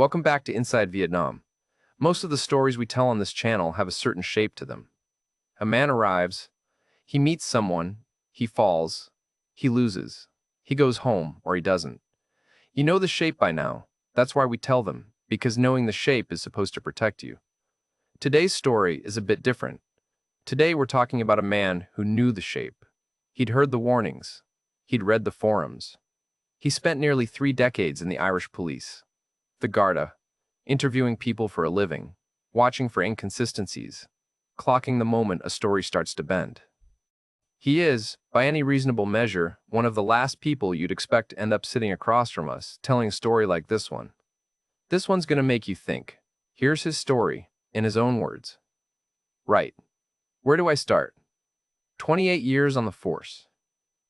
Welcome back to Inside Vietnam. Most of the stories we tell on this channel have a certain shape to them. A man arrives, he meets someone, he falls, he loses, he goes home, or he doesn't. You know the shape by now. That's why we tell them, because knowing the shape is supposed to protect you. Today's story is a bit different. Today we're talking about a man who knew the shape. He'd heard the warnings. He'd read the forums. He spent nearly 3 decades in the Irish police, the Garda, interviewing people for a living, watching for inconsistencies, clocking the moment a story starts to bend. He is, by any reasonable measure, one of the last people you'd expect to end up sitting across from us, telling a story like this one. This one's gonna make you think. Here's his story, in his own words. Right. Where do I start? 28 years on the force.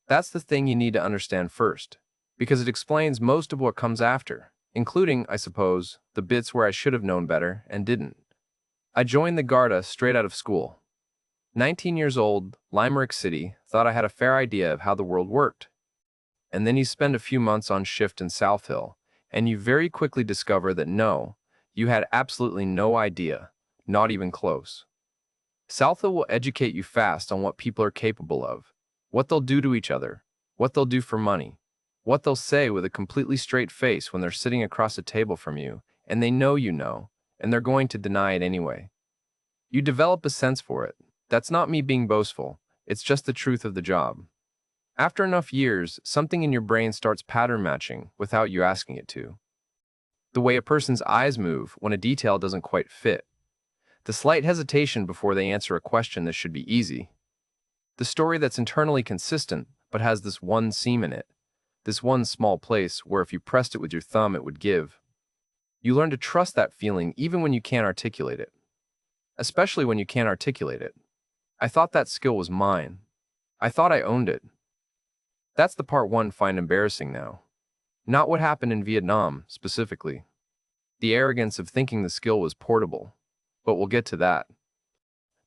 That's the thing you need to understand first, because it explains most of what comes after, including, I suppose, the bits where I should have known better and didn't. I joined the Garda straight out of school. 19 years old, Limerick City, thought I had a fair idea of how the world worked. And then you spend a few months on shift in South Hill, and you very quickly discover that no, you had absolutely no idea, not even close. South Hill will educate you fast on what people are capable of, what they'll do to each other, what they'll do for money, what they'll say with a completely straight face when they're sitting across a table from you, and they know you know, and they're going to deny it anyway. You develop a sense for it. That's not me being boastful, it's just the truth of the job. After enough years, something in your brain starts pattern matching without you asking it to. The way a person's eyes move when a detail doesn't quite fit. The slight hesitation before they answer a question that should be easy. The story that's internally consistent but has this one seam in it. This one small place where if you pressed it with your thumb it would give. You learn to trust that feeling even when you can't articulate it. Especially when you can't articulate it. I thought that skill was mine. I thought I owned it. That's the part one find embarrassing now. Not what happened in Vietnam, specifically. The arrogance of thinking the skill was portable. But we'll get to that.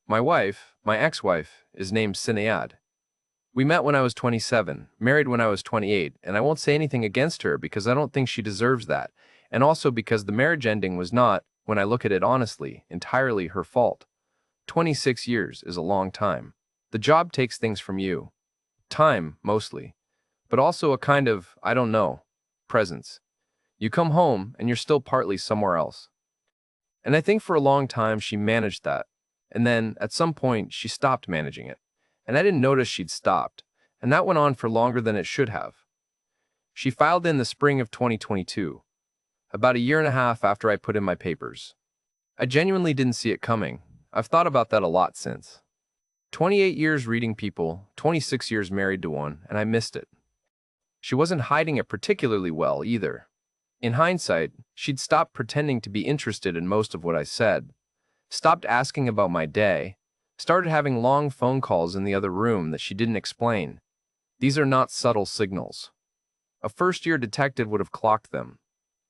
My wife, my ex-wife, is named Sinead. We met when I was 27, married when I was 28, and I won't say anything against her because I don't think she deserves that, and also because the marriage ending was not, when I look at it honestly, entirely her fault. 26 years is a long time. The job takes things from you. Time, mostly. But also a kind of, I don't know, presence. You come home and you're still partly somewhere else. And I think for a long time she managed that. And then, at some point, she stopped managing it. And I didn't notice she'd stopped. And that went on for longer than it should have. She filed in the spring of 2022. About a year and a half after I put in my papers. I genuinely didn't see it coming. I've thought about that a lot since. 28 years reading people, 26 years married to one, and I missed it. She wasn't hiding it particularly well, either. In hindsight, she'd stopped pretending to be interested in most of what I said, stopped asking about my day, started having long phone calls in the other room that she didn't explain. These are not subtle signals. A first-year detective would have clocked them.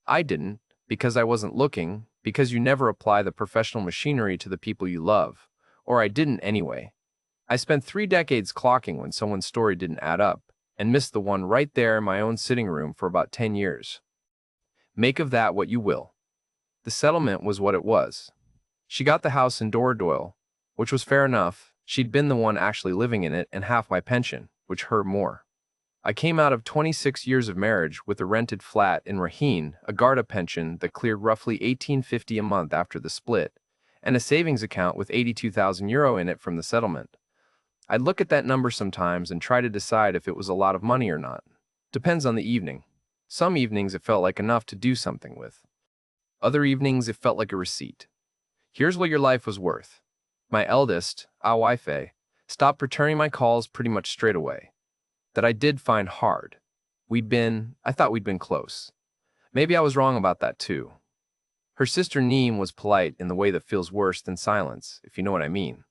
I didn't, because I wasn't looking, because you never apply the professional machinery to the people you love. Or I didn't anyway. I spent 3 decades clocking when someone's story didn't add up, and missed the one right there in my own sitting room for about 10 years. Make of that what you will. The settlement was what it was. She got the house in Doyle, which was fair enough. She'd been the one actually living in it and half my pension, which hurt more. I came out of 26 years of marriage with a rented flat in Raheen, a Garda pension that cleared roughly $18.50 a month after the split, and a savings account with €82,000 in it from the settlement. I'd look at that number sometimes and try to decide if it was a lot of money or not. Depends on the evening. Some evenings it felt like enough to do something with. Other evenings it felt like a receipt. Here's what your life was worth. My eldest, our wife, stopped returning my calls pretty much straight away. That I did find hard. I thought we'd been close. Maybe I was wrong about that too. Her sister Neem was polite in the way that feels worse than silence, if you know what I mean.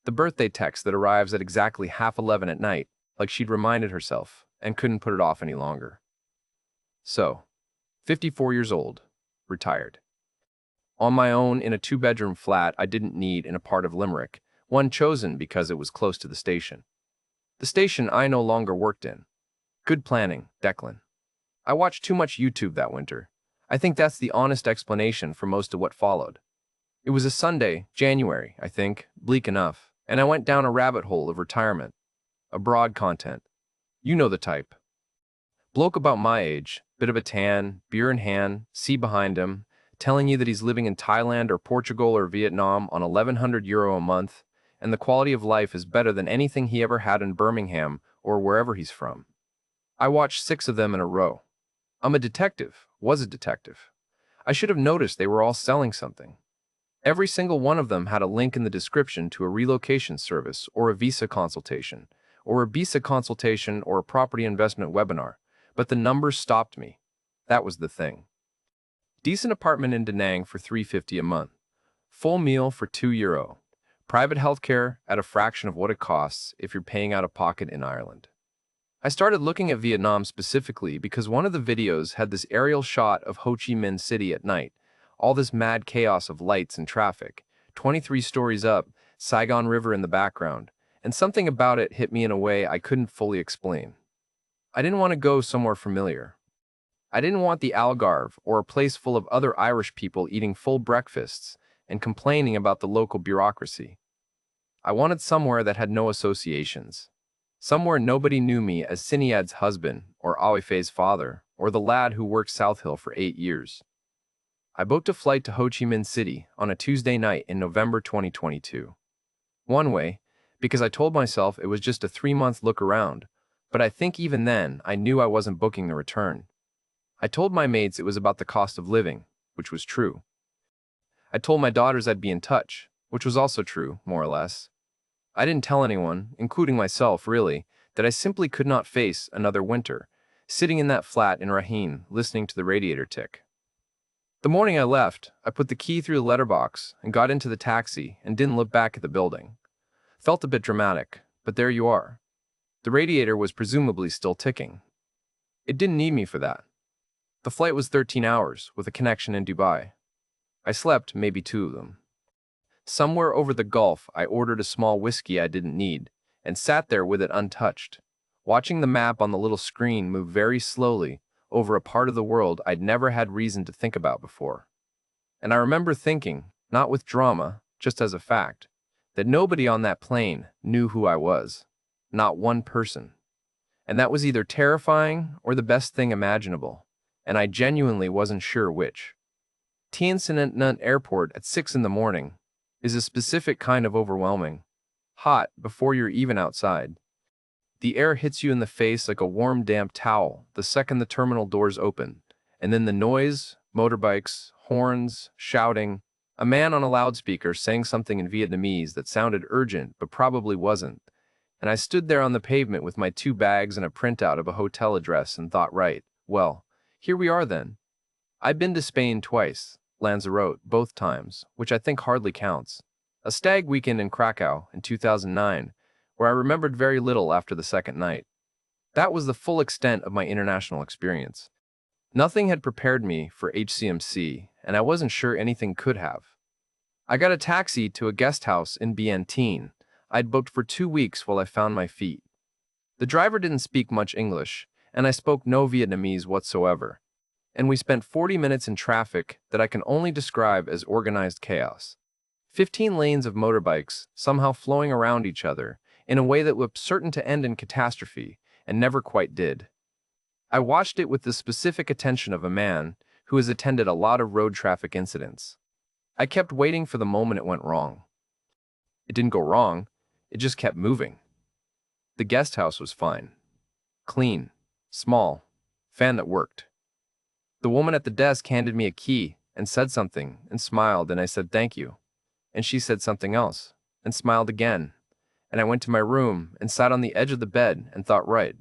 The birthday text that arrives at exactly 11:30 at night, like she'd reminded herself, and couldn't put it off any longer. So, 54 years old, retired. On my own in a 2-bedroom flat I didn't need in a part of Limerick, one chosen because it was close to the station. The station I no longer worked in. Good planning, Declan. I watched too much YouTube that winter. I think that's the honest explanation for most of what followed. It was a Sunday, January, I think, bleak enough, and I went down a rabbit hole of retirement. Abroad content. You know the type. Bloke about my age, bit of a tan, beer in hand, sea behind him, telling you that he's living in Thailand or Portugal or Vietnam on €1,100 a month, and the quality of life is better than anything he ever had in Birmingham or wherever he's from. I watched 6 of them in a row. I'm a detective, was a detective. I should have noticed they were all selling something. Every single one of them had a link in the description to a relocation service or a visa consultation, or a visa consultation or a property investment webinar, but the numbers stopped me. That was the thing. Decent apartment in Da Nang for $350 a month. Full meal for €2. Private healthcare at a fraction of what it costs if you're paying out of pocket in Ireland. I started looking at Vietnam specifically because one of the videos had this aerial shot of Ho Chi Minh City at night, all this mad chaos of lights and traffic, 23 stories up, Saigon River in the background, and something about it hit me in a way I couldn't fully explain. I didn't want to go somewhere familiar. I didn't want the Algarve or a place full of other Irish people eating full breakfasts and complaining about the local bureaucracy. I wanted somewhere that had no associations. Somewhere nobody knew me as Sinead's husband, or Awifei's father, or the lad who worked South Hill for 8 years. I booked a flight to Ho Chi Minh City on a Tuesday night in November 2022. One way, because I told myself it was just a 3-month look around, but I think even then I knew I wasn't booking the return. I told my mates it was about the cost of living, which was true. I told my daughters I'd be in touch, which was also true, more or less. I didn't tell anyone, including myself really, that I simply could not face another winter, sitting in that flat in Raheen listening to the radiator tick. The morning I left, I put the key through the letterbox and got into the taxi and didn't look back at the building. Felt a bit dramatic, but there you are. The radiator was presumably still ticking. It didn't need me for that. The flight was 13 hours, with a connection in Dubai. I slept maybe 2 of them. Somewhere over the Gulf, I ordered a small whiskey I didn't need, and sat there with it untouched, watching the map on the little screen move very slowly over a part of the world I'd never had reason to think about before. And I remember thinking, not with drama, just as a fact, that nobody on that plane knew who I was. Not one person. And that was either terrifying or the best thing imaginable, and I genuinely wasn't sure which. Tien Son Nhunt Airport at 6 in the morning is a specific kind of overwhelming. Hot before you're even outside. The air hits you in the face like a warm, damp towel the second the terminal doors open, and then the noise, motorbikes, horns, shouting, a man on a loudspeaker saying something in Vietnamese that sounded urgent but probably wasn't, and I stood there on the pavement with my 2 bags and a printout of a hotel address and thought, right, well, here we are then. I've been to Spain twice, Lanzarote both times, which I think hardly counts. A stag weekend in Krakow in 2009, where I remembered very little after the second night. That was the full extent of my international experience. Nothing had prepared me for HCMC, and I wasn't sure anything could have. I got a taxi to a guest house in Bien Thanh I'd booked for 2 weeks while I found my feet. The driver didn't speak much English, and I spoke no Vietnamese whatsoever. And we spent 40 minutes in traffic that I can only describe as organized chaos. 15 lanes of motorbikes somehow flowing around each other in a way that looked certain to end in catastrophe and never quite did. I watched it with the specific attention of a man who has attended a lot of road traffic incidents. I kept waiting for the moment it went wrong. It didn't go wrong, it just kept moving. The guest house was fine. Clean, small, fan that worked. The woman at the desk handed me a key and said something and smiled, and I said thank you. And she said something else and smiled again. And I went to my room and sat on the edge of the bed and thought, right,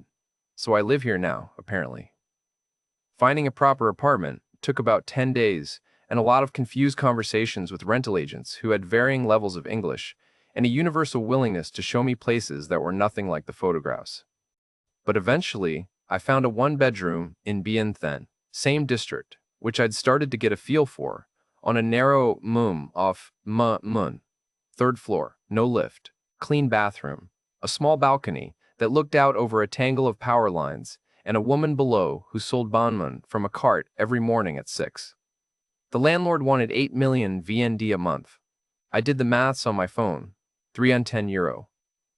so I live here now, apparently. Finding a proper apartment took about 10 days and a lot of confused conversations with rental agents who had varying levels of English and a universal willingness to show me places that were nothing like the photographs. But eventually, I found a 1-bedroom in Bien Thanh, same district, which I'd started to get a feel for, on a narrow mum off Ma Mun. 3rd floor, no lift, clean bathroom, a small balcony that looked out over a tangle of power lines, and a woman below who sold bonbon from a cart every morning at 6. The landlord wanted 8 million VND a month. I did the maths on my phone. 3 on €10.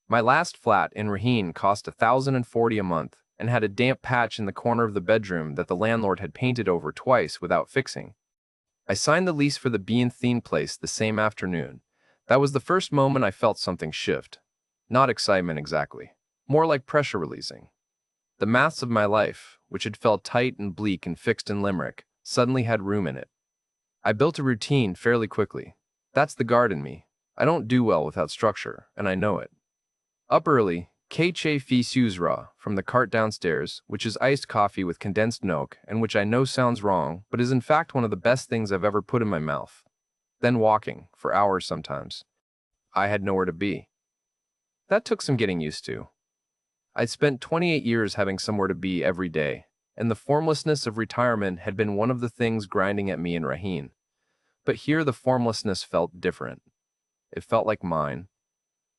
My last flat in Raheen cost 1,040 a month and had a damp patch in the corner of the bedroom that the landlord had painted over twice without fixing. I signed the lease for the bean-themed place the same afternoon. That was the first moment I felt something shift. Not excitement exactly. More like pressure releasing. The maths of my life, which had felt tight and bleak and fixed in Limerick, suddenly had room in it. I built a routine fairly quickly. That's the guard in me. I don't do well without structure, and I know it. Up early, Che Fils Usra from the cart downstairs, which is iced coffee with condensed milk, and which I know sounds wrong, but is in fact one of the best things I've ever put in my mouth. Then walking, for hours sometimes. I had nowhere to be. That took some getting used to. I'd spent 28 years having somewhere to be every day, and the formlessness of retirement had been one of the things grinding at me in Raheen. But here the formlessness felt different. It felt like mine.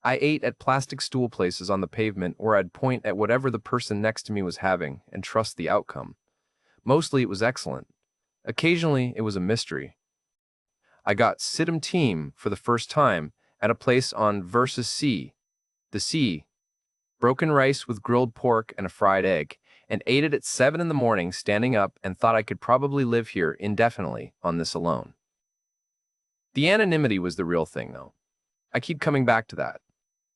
I ate at plastic stool places on the pavement, or I'd point at whatever the person next to me was having and trust the outcome. Mostly it was excellent. Occasionally it was a mystery. I got Siddim team for the first time at a place on versus C. The C. Broken rice with grilled pork and a fried egg, and ate it at 7 in the morning standing up and thought I could probably live here indefinitely on this alone. The anonymity was the real thing, though. I keep coming back to that.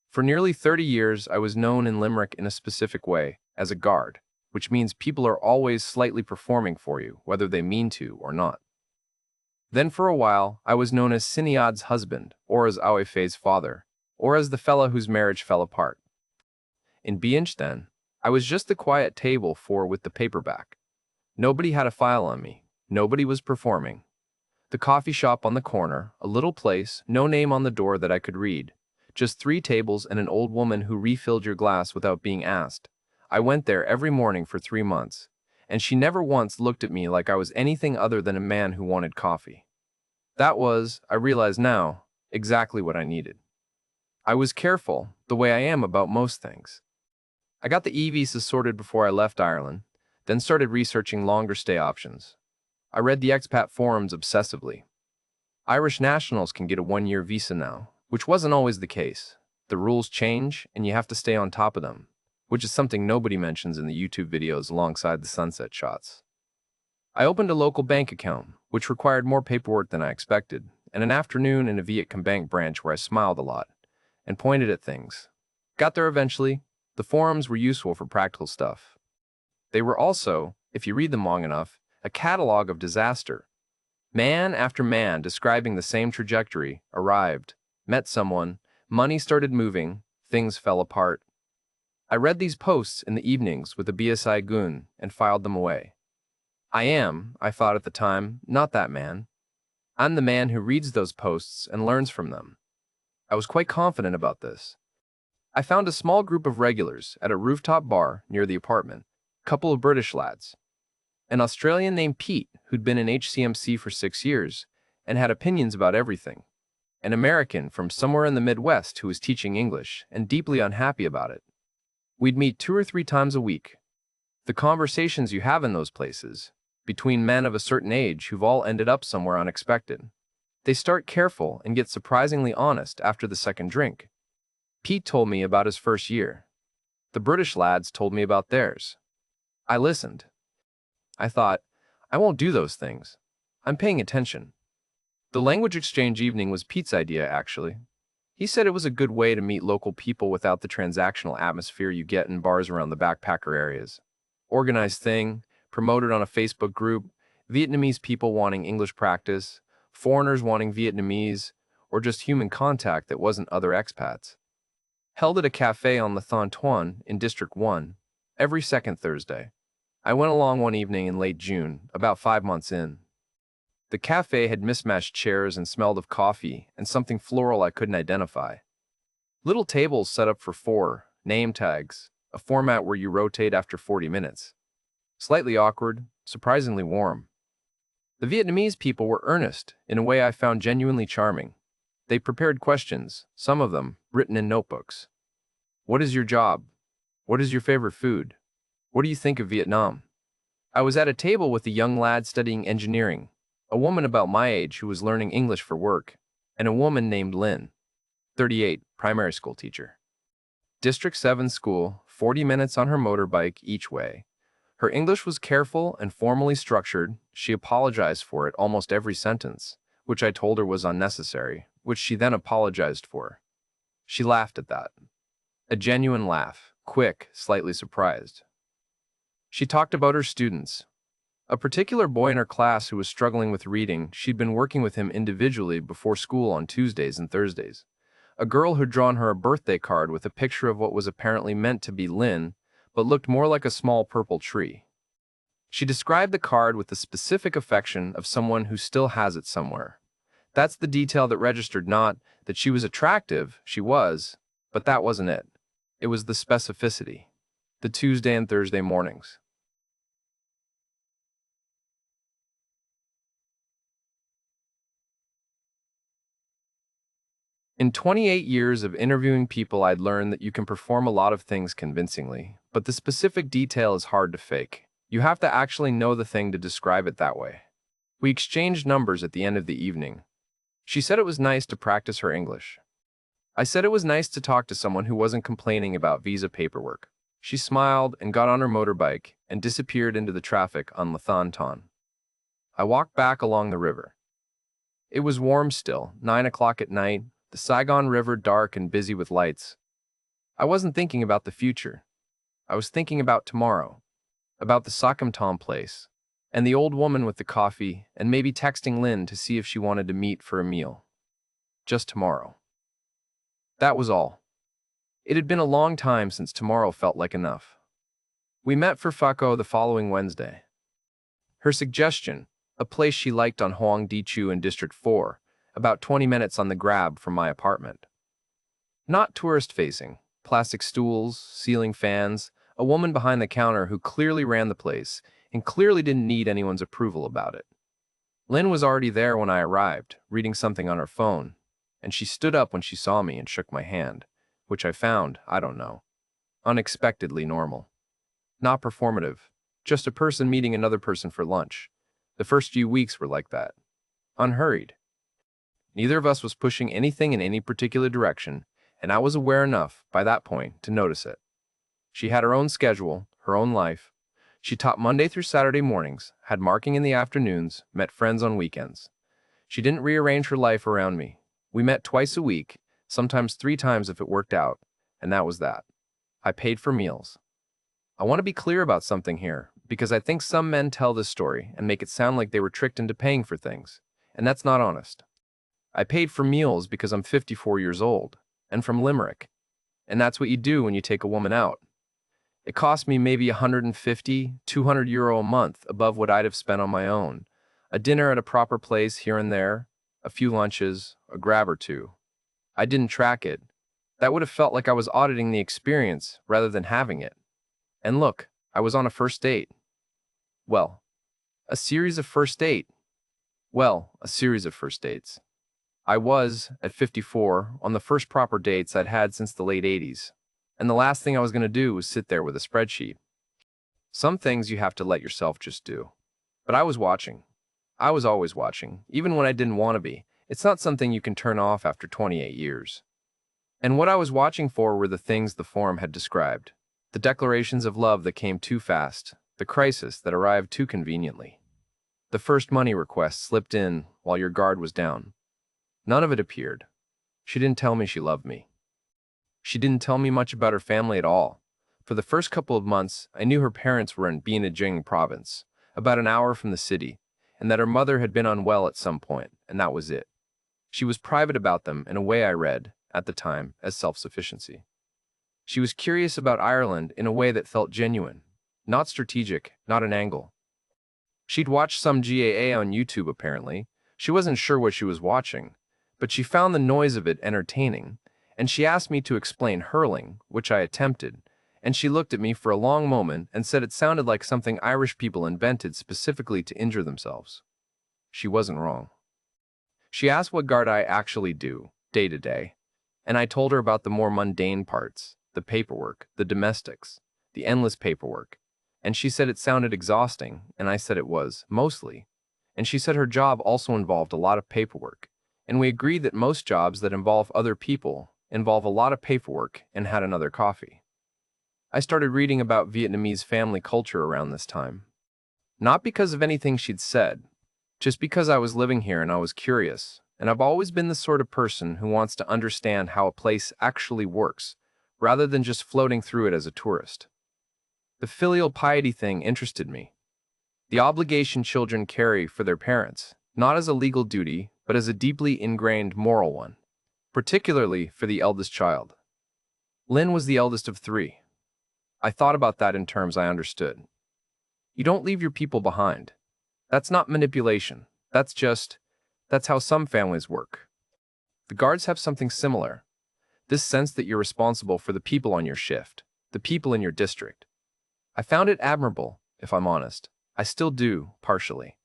For nearly 30 years, I was known in Limerick in a specific way, as a guard, which means people are always slightly performing for you, whether they mean to or not. Then for a while, I was known as Sinead's husband, or as Awefe's father, or as the fella whose marriage fell apart. In Binch then, I was just the quiet table four with the paperback. Nobody had a file on me. Nobody was performing. The coffee shop on the corner, a little place, no name on the door that I could read. Just 3 tables and an old woman who refilled your glass without being asked. I went there every morning for 3 months, and she never once looked at me like I was anything other than a man who wanted coffee. That was, I realize now, exactly what I needed. I was careful, the way I am about most things. I got the e-visa sorted before I left Ireland, then started researching longer stay options. I read the expat forums obsessively. Irish nationals can get a 1-year visa now, which wasn't always the case. The rules change, and you have to stay on top of them, which is something nobody mentions in the YouTube videos alongside the sunset shots. I opened a local bank account, which required more paperwork than I expected, and an afternoon in a Vietcom bank branch where I smiled a lot and pointed at things. Got there eventually. The forums were useful for practical stuff. They were also, if you read them long enough, a catalog of disaster. Man after man describing the same trajectory arrived, met someone, money started moving, things fell apart. I read these posts in the evenings with a BSI goon and filed them away. I thought at the time, not that man. I'm the man who reads those posts and learns from them. I was quite confident about this. I found a small group of regulars at a rooftop bar near the apartment, a couple of British lads. An Australian named Pete, who'd been in HCMC for 6 years and had opinions about everything. An American from somewhere in the Midwest who was teaching English and deeply unhappy about it. We'd meet 2 or 3 times a week. The conversations you have in those places, between men of a certain age who've all ended up somewhere unexpected. They start careful and get surprisingly honest after the second drink. Pete told me about his first year. The British lads told me about theirs. I listened. I thought, I won't do those things. I'm paying attention. The language exchange evening was Pete's idea, actually. He said it was a good way to meet local people without the transactional atmosphere you get in bars around the backpacker areas. Organized thing, promoted on a Facebook group, Vietnamese people wanting English practice, foreigners wanting Vietnamese, or just human contact that wasn't other expats. Held at a cafe on Le Thon Tuan in District 1, every second Thursday. I went along one evening in late June, about 5 months in. The cafe had mismatched chairs and smelled of coffee and something floral I couldn't identify. Little tables set up for 4, name tags, a format where you rotate after 40 minutes. Slightly awkward, surprisingly warm. The Vietnamese people were earnest in a way I found genuinely charming. They prepared questions, some of them written in notebooks. What is your job? What is your favorite food? What do you think of Vietnam? I was at a table with a young lad studying engineering, a woman about my age who was learning English for work, and a woman named Lynn, 38, primary school teacher. District 7 school, 40 minutes on her motorbike each way. Her English was careful and formally structured. She apologized for it almost every sentence, which I told her was unnecessary, which she then apologized for. She laughed at that. A genuine laugh, quick, slightly surprised. She talked about her students. A particular boy in her class who was struggling with reading, she'd been working with him individually before school on Tuesdays and Thursdays. A girl who'd drawn her a birthday card with a picture of what was apparently meant to be Lynn, but looked more like a small purple tree. She described the card with the specific affection of someone who still has it somewhere. That's the detail that registered, not that she was attractive, she was, but that wasn't it. It was the specificity. The Tuesday and Thursday mornings. In 28 years of interviewing people, I'd learned that you can perform a lot of things convincingly, but the specific detail is hard to fake. You have to actually know the thing to describe it that way. We exchanged numbers at the end of the evening. She said it was nice to practice her English. I said it was nice to talk to someone who wasn't complaining about visa paperwork. She smiled and got on her motorbike and disappeared into the traffic on Lathan Ton. I walked back along the river. It was warm still, 9 o'clock at night, the Saigon River dark and busy with lights. I wasn't thinking about the future. I was thinking about tomorrow, about the Sakam Tom place, and the old woman with the coffee, and maybe texting Lynn to see if she wanted to meet for a meal. Just tomorrow. That was all. It had been a long time since tomorrow felt like enough. We met for Fako the following Wednesday. Her suggestion, a place she liked on Hoang Di Chu in District 4, about 20 minutes on the grab from my apartment. Not tourist-facing, plastic stools, ceiling fans, a woman behind the counter who clearly ran the place and clearly didn't need anyone's approval about it. Lynn was already there when I arrived, reading something on her phone, and she stood up when she saw me and shook my hand, which I found, I don't know, unexpectedly normal. Not performative, just a person meeting another person for lunch. The first few weeks were like that. Unhurried. Neither of us was pushing anything in any particular direction, and I was aware enough, by that point, to notice it. She had her own schedule, her own life. She taught Monday through Saturday mornings, had marking in the afternoons, met friends on weekends. She didn't rearrange her life around me. We met twice a week, sometimes 3 times if it worked out, and that was that. I paid for meals. I want to be clear about something here, because I think some men tell this story and make it sound like they were tricked into paying for things, and that's not honest. I paid for meals because I'm 54 years old, and from Limerick, and that's what you do when you take a woman out. It cost me maybe 150, 200 euro a month above what I'd have spent on my own. A dinner at a proper place here and there, a few lunches, a grab or two. I didn't track it. That would have felt like I was auditing the experience rather than having it. And look, I was on a first date. Well, a series of first dates. I was, at 54, on the first proper dates I'd had since the late 80s. And the last thing I was going to do was sit there with a spreadsheet. Some things you have to let yourself just do. But I was watching. I was always watching, even when I didn't want to be. It's not something you can turn off after 28 years. And what I was watching for were the things the forum had described. The declarations of love that came too fast, the crisis that arrived too conveniently. The first money request slipped in while your guard was down. None of it appeared. She didn't tell me she loved me. She didn't tell me much about her family at all. For the first couple of months, I knew her parents were in Bianajing province, about an hour from the city, and that her mother had been unwell at some point, and that was it. She was private about them in a way I read, at the time, as self-sufficiency. She was curious about Ireland in a way that felt genuine, not strategic, not an angle. She'd watched some GAA on YouTube apparently. She wasn't sure what she was watching, but she found the noise of it entertaining, and she asked me to explain hurling, which I attempted, and she looked at me for a long moment and said it sounded like something Irish people invented specifically to injure themselves. She wasn't wrong. She asked what Garda I actually do, day to day, and I told her about the more mundane parts, the paperwork, the domestics, the endless paperwork. And she said it sounded exhausting, and I said it was, mostly. And she said her job also involved a lot of paperwork. And we agreed that most jobs that involve other people involve a lot of paperwork, and had another coffee. I started reading about Vietnamese family culture around this time. Not because of anything she'd said, just because I was living here and I was curious, and I've always been the sort of person who wants to understand how a place actually works, rather than just floating through it as a tourist. The filial piety thing interested me. The obligation children carry for their parents, not as a legal duty, but as a deeply ingrained moral one, particularly for the eldest child. Lynn was the eldest of three. I thought about that in terms I understood. You don't leave your people behind. That's not manipulation. That's how some families work. The guards have something similar. This sense that you're responsible for the people on your shift, the people in your district. I found it admirable, if I'm honest. I still do, partially.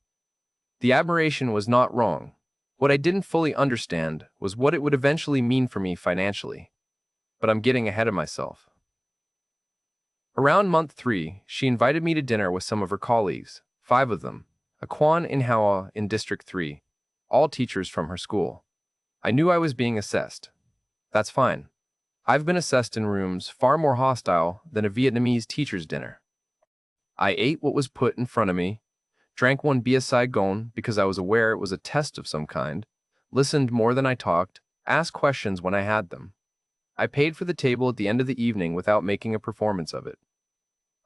The admiration was not wrong. What I didn't fully understand was what it would eventually mean for me financially. But I'm getting ahead of myself. Around month 3, she invited me to dinner with some of her colleagues, 5 of them, a Kwan in Hawa in District 3, all teachers from her school. I knew I was being assessed. That's fine. I've been assessed in rooms far more hostile than a Vietnamese teacher's dinner. I ate what was put in front of me, drank one bia Saigon because I was aware it was a test of some kind, listened more than I talked, asked questions when I had them. I paid for the table at the end of the evening without making a performance of it.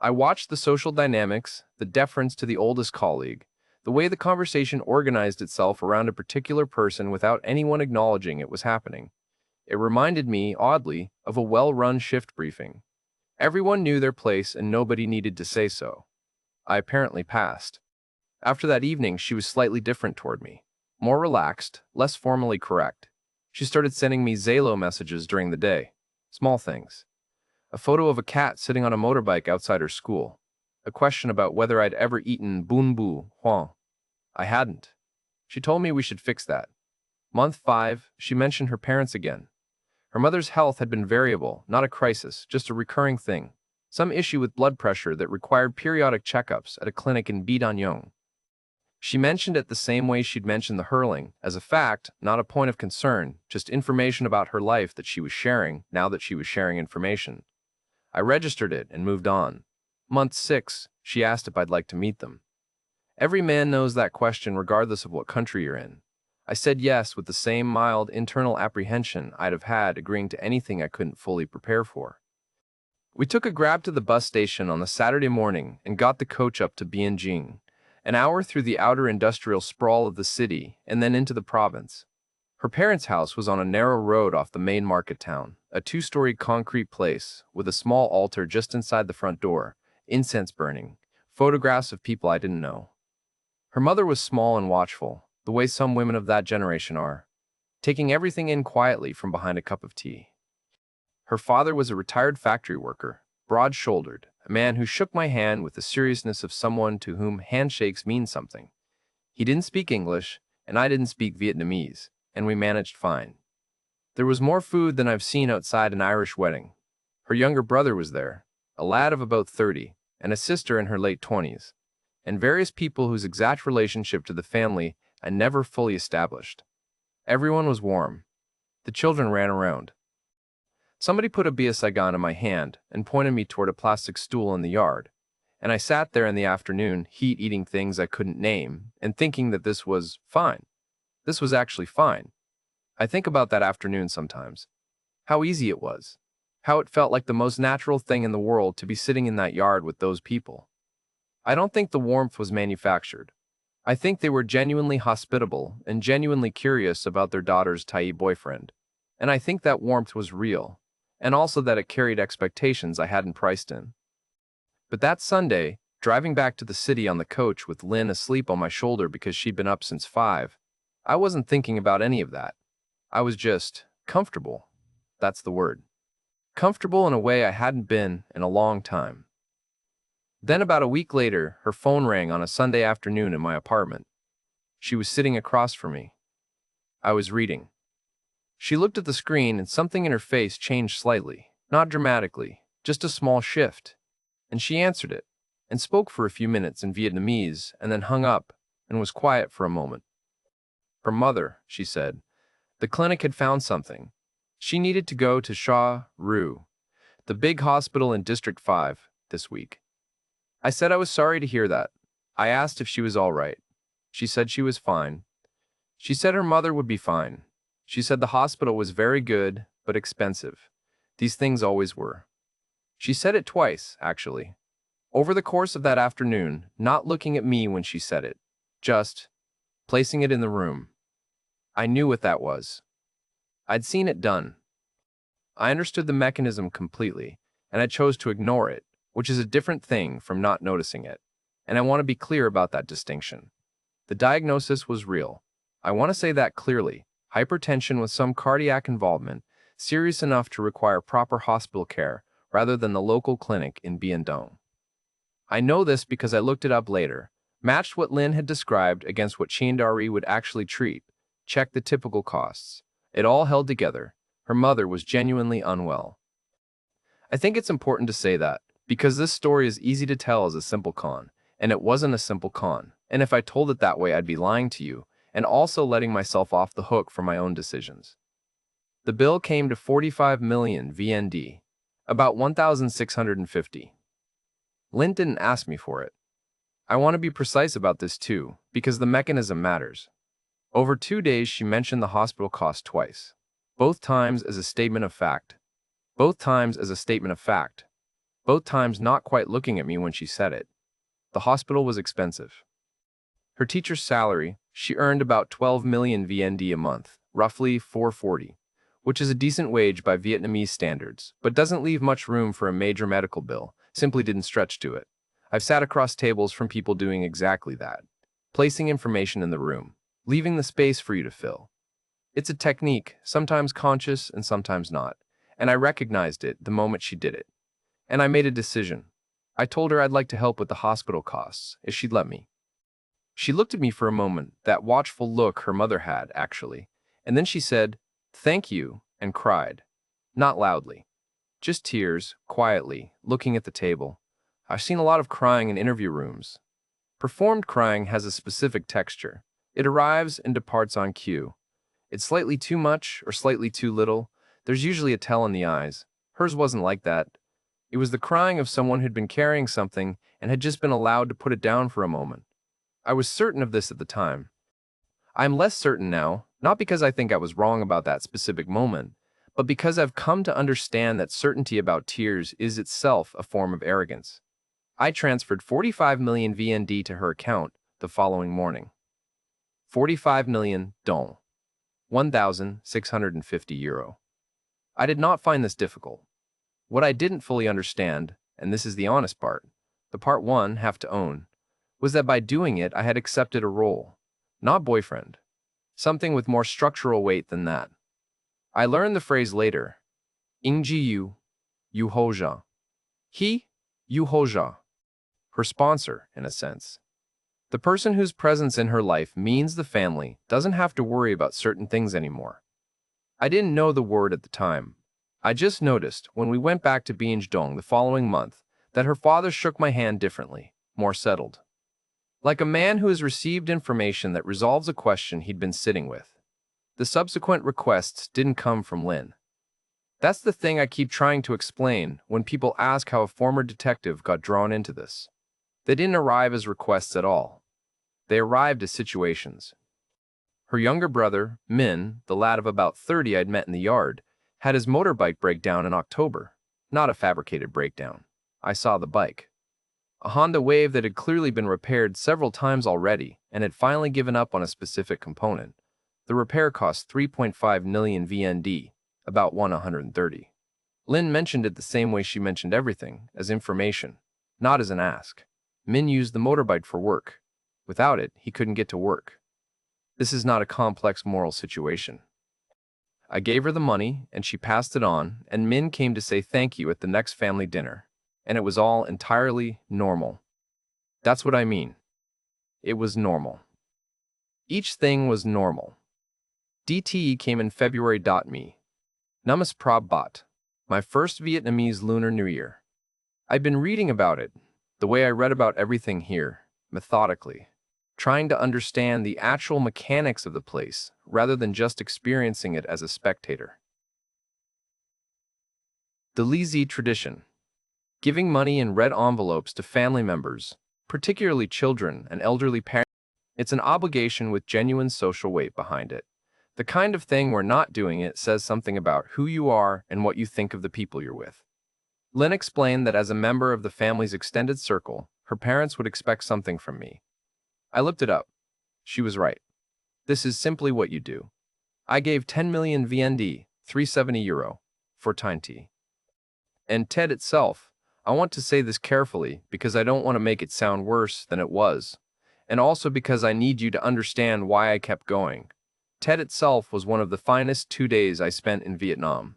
I watched the social dynamics, the deference to the oldest colleague, the way the conversation organized itself around a particular person without anyone acknowledging it was happening. It reminded me, oddly, of a well-run shift briefing. Everyone knew their place and nobody needed to say so. I apparently passed. After that evening, she was slightly different toward me. More relaxed, less formally correct. She started sending me Zalo messages during the day. Small things. A photo of a cat sitting on a motorbike outside her school. A question about whether I'd ever eaten bun bu huang. I hadn't. She told me we should fix that. Month 5, she mentioned her parents again. Her mother's health had been variable, not a crisis, just a recurring thing. Some issue with blood pressure that required periodic checkups at a clinic in Bidanyong. She mentioned it the same way she'd mentioned the hurling, as a fact, not a point of concern, just information about her life that she was sharing, now that she was sharing information. I registered it and moved on. Month 6, she asked if I'd like to meet them. Every man knows that question regardless of what country you're in. I said yes with the same mild internal apprehension I'd have had agreeing to anything I couldn't fully prepare for. We took a grab to the bus station on the Saturday morning and got the coach up to Bianjing, an hour through the outer industrial sprawl of the city and then into the province. Her parents' house was on a narrow road off the main market town, a 2-story concrete place with a small altar just inside the front door, incense burning, photographs of people I didn't know. Her mother was small and watchful, the way some women of that generation are, taking everything in quietly from behind a cup of tea. Her father was a retired factory worker, broad-shouldered, a man who shook my hand with the seriousness of someone to whom handshakes mean something. He didn't speak English, and I didn't speak Vietnamese, and we managed fine. There was more food than I've seen outside an Irish wedding. Her younger brother was there, a lad of about 30, and a sister in her late 20s, and various people whose exact relationship to the family I never fully established. Everyone was warm. The children ran around. Somebody put a bia Saigon in my hand and pointed me toward a plastic stool in the yard, and I sat there in the afternoon, heat eating things I couldn't name, and thinking that this was fine. This was actually fine. I think about that afternoon sometimes. How easy it was. How it felt like the most natural thing in the world to be sitting in that yard with those people. I don't think the warmth was manufactured. I think they were genuinely hospitable and genuinely curious about their daughter's Thai boyfriend. And I think that warmth was real, and also that it carried expectations I hadn't priced in. But that Sunday, driving back to the city on the coach with Lynn asleep on my shoulder because she'd been up since 5, I wasn't thinking about any of that. I was just comfortable. That's the word. Comfortable in a way I hadn't been in a long time. Then about a week later, her phone rang on a Sunday afternoon in my apartment. She was sitting across from me. I was reading. She looked at the screen and something in her face changed slightly, not dramatically, just a small shift. And she answered it. and spoke for a few minutes in Vietnamese and then hung up and was quiet for a moment. Her mother, she said, the clinic had found something. She needed to go to Sha Ru, the big hospital in District 5, this week. I said I was sorry to hear that. I asked if she was all right. She said she was fine. She said her mother would be fine. She said the hospital was very good, but expensive. These things always were. She said it twice, actually. Over the course of that afternoon, not looking at me when she said it, just placing it in the room. I knew what that was. I'd seen it done. I understood the mechanism completely, and I chose to ignore it, which is a different thing from not noticing it. And I want to be clear about that distinction. The diagnosis was real. I want to say that clearly. Hypertension with some cardiac involvement, serious enough to require proper hospital care rather than the local clinic in Bien Dong. I know this because I looked it up later, matched what Lin had described against what Chiandari would actually treat, checked the typical costs. It all held together. Her mother was genuinely unwell. I think it's important to say that, because this story is easy to tell as a simple con, and it wasn't a simple con, and if I told it that way I'd be lying to you, and also letting myself off the hook for my own decisions. The bill came to 45 million VND, about 1,650. Lin didn't ask me for it. I want to be precise about this too, because the mechanism matters. Over 2 days she mentioned the hospital cost twice, both times as a statement of fact. Both times as a statement of fact. Both times not quite looking at me when she said it. The hospital was expensive. Her teacher's salary, she earned about 12 million VND a month, roughly 440, which is a decent wage by Vietnamese standards, but doesn't leave much room for a major medical bill, simply didn't stretch to it. I've sat across tables from people doing exactly that, placing information in the room, leaving the space for you to fill. It's a technique, sometimes conscious and sometimes not, and I recognized it the moment she did it. And I made a decision. I told her I'd like to help with the hospital costs, if she'd let me. She looked at me for a moment, that watchful look her mother had, actually, and then she said, "Thank you," and cried. Not loudly. Just tears, quietly, looking at the table. I've seen a lot of crying in interview rooms. Performed crying has a specific texture. It arrives and departs on cue. It's slightly too much or slightly too little. There's usually a tell in the eyes. Hers wasn't like that. It was the crying of someone who'd been carrying something and had just been allowed to put it down for a moment. I was certain of this at the time. I'm less certain now, not because I think I was wrong about that specific moment, but because I've come to understand that certainty about tears is itself a form of arrogance. I transferred 45 million VND to her account the following morning. 45 million dong. 1,650 euro. I did not find this difficult. What I didn't fully understand, and this is the honest part, the part one have to own, was that by doing it I had accepted a role, not boyfriend, something with more structural weight than that. I learned the phrase later, Ingji Yu, Yu Hoja. He, Yu Hoja, her sponsor, in a sense. The person whose presence in her life means the family doesn't have to worry about certain things anymore. I didn't know the word at the time. I just noticed, when we went back to Bienjdong the following month, that her father shook my hand differently, more settled. Like a man who has received information that resolves a question he'd been sitting with. The subsequent requests didn't come from Lin. That's the thing I keep trying to explain when people ask how a former detective got drawn into this. They didn't arrive as requests at all. They arrived as situations. Her younger brother, Min, the lad of about 30 I'd met in the yard, had his motorbike break down in October. Not a fabricated breakdown. I saw the bike. A Honda Wave that had clearly been repaired several times already and had finally given up on a specific component. The repair cost 3.5 million VND, about 130. Lin mentioned it the same way she mentioned everything, as information, not as an ask. Min used the motorbike for work. Without it, he couldn't get to work. This is not a complex moral situation. I gave her the money, and she passed it on, and Min came to say thank you at the next family dinner. And it was all entirely normal. That's what I mean. It was normal. Each thing was normal. DTE came in February.me. Namas Prab Bat, my first Vietnamese Lunar New Year. I'd been reading about it, The way I read about everything here, methodically, trying to understand the actual mechanics of the place rather than just experiencing it as a spectator. The Lizi tradition. Giving money in red envelopes to family members, particularly children and elderly parents. It's an obligation with genuine social weight behind it. The kind of thing where not doing it says something about who you are and what you think of the people you're with. Lynn explained that as a member of the family's extended circle, her parents would expect something from me. I looked it up. She was right. This is simply what you do. I gave 10 million VND, 370 euro, for Tinti. And TED itself, I want to say this carefully because I don't want to make it sound worse than it was, and also because I need you to understand why I kept going. TED itself was one of the finest 2 days I spent in Vietnam.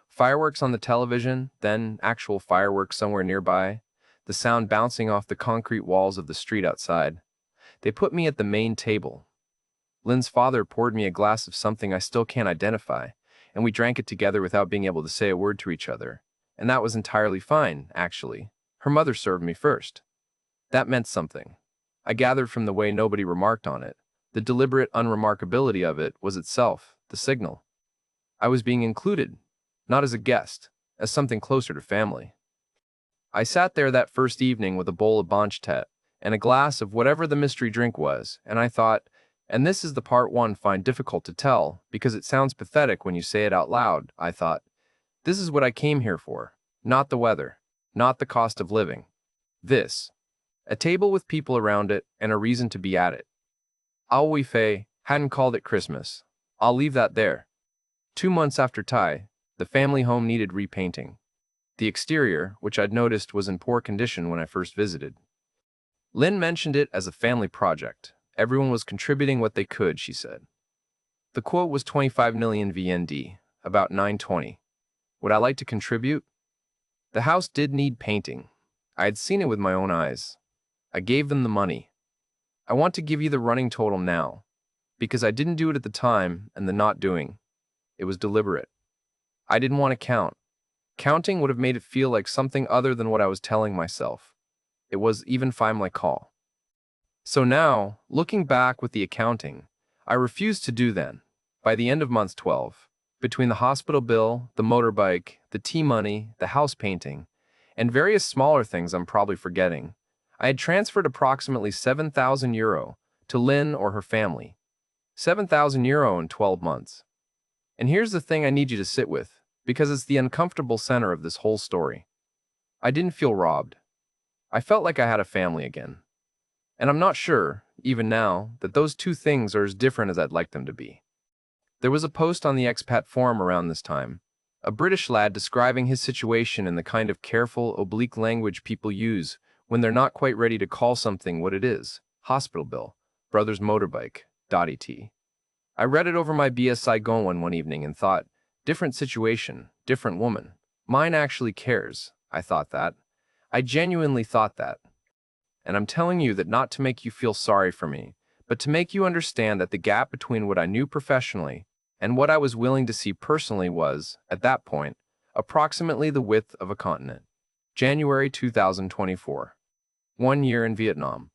Fireworks on the television, then actual fireworks somewhere nearby, the sound bouncing off the concrete walls of the street outside. They put me at the main table. Lynn's father poured me a glass of something I still can't identify, and we drank it together without being able to say a word to each other. And that was entirely fine, actually. Her mother served me first. That meant something. I gathered from the way nobody remarked on it. The deliberate unremarkability of it was itself the signal. I was being included, not as a guest, as something closer to family. I sat there that first evening with a bowl of banchet and a glass of whatever the mystery drink was, and I thought, and this is the part one find difficult to tell because it sounds pathetic when you say it out loud, I thought, this is what I came here for, not the weather, not the cost of living. This. A table with people around it and a reason to be at it. Ao Wei Fei hadn't called it Christmas. I'll leave that there. 2 months after Tai, the family home needed repainting. The exterior, which I'd noticed was in poor condition when I first visited. Lynn mentioned it as a family project. Everyone was contributing what they could, she said. The quote was 25 million VND, about 920. Would I like to contribute? The house did need painting. I had seen it with my own eyes. I gave them the money. I want to give you the running total now, because I didn't do it at the time and the not doing. It was deliberate. I didn't want to count. Counting would have made it feel like something other than what I was telling myself. It was even family call. So now, looking back with the accounting, I refused to do then. By the end of month 12, between the hospital bill, the motorbike, the tea money, the house painting, and various smaller things I'm probably forgetting, I had transferred approximately 7,000 euro to Lynn or her family. 7,000 euro in 12 months. And here's the thing I need you to sit with, because it's the uncomfortable center of this whole story. I didn't feel robbed. I felt like I had a family again. And I'm not sure, even now, that those two things are as different as I'd like them to be. There was a post on the expat forum around this time, a British lad describing his situation in the kind of careful, oblique language people use when they're not quite ready to call something what it is. Hospital bill, brother's motorbike, .et. I read it over my BS Saigon one evening and thought, different situation, different woman. Mine actually cares, I thought that. I genuinely thought that. And I'm telling you that not to make you feel sorry for me, but to make you understand that the gap between what I knew professionally and what I was willing to see personally was, at that point, approximately the width of a continent. January 2024. 1 year in Vietnam.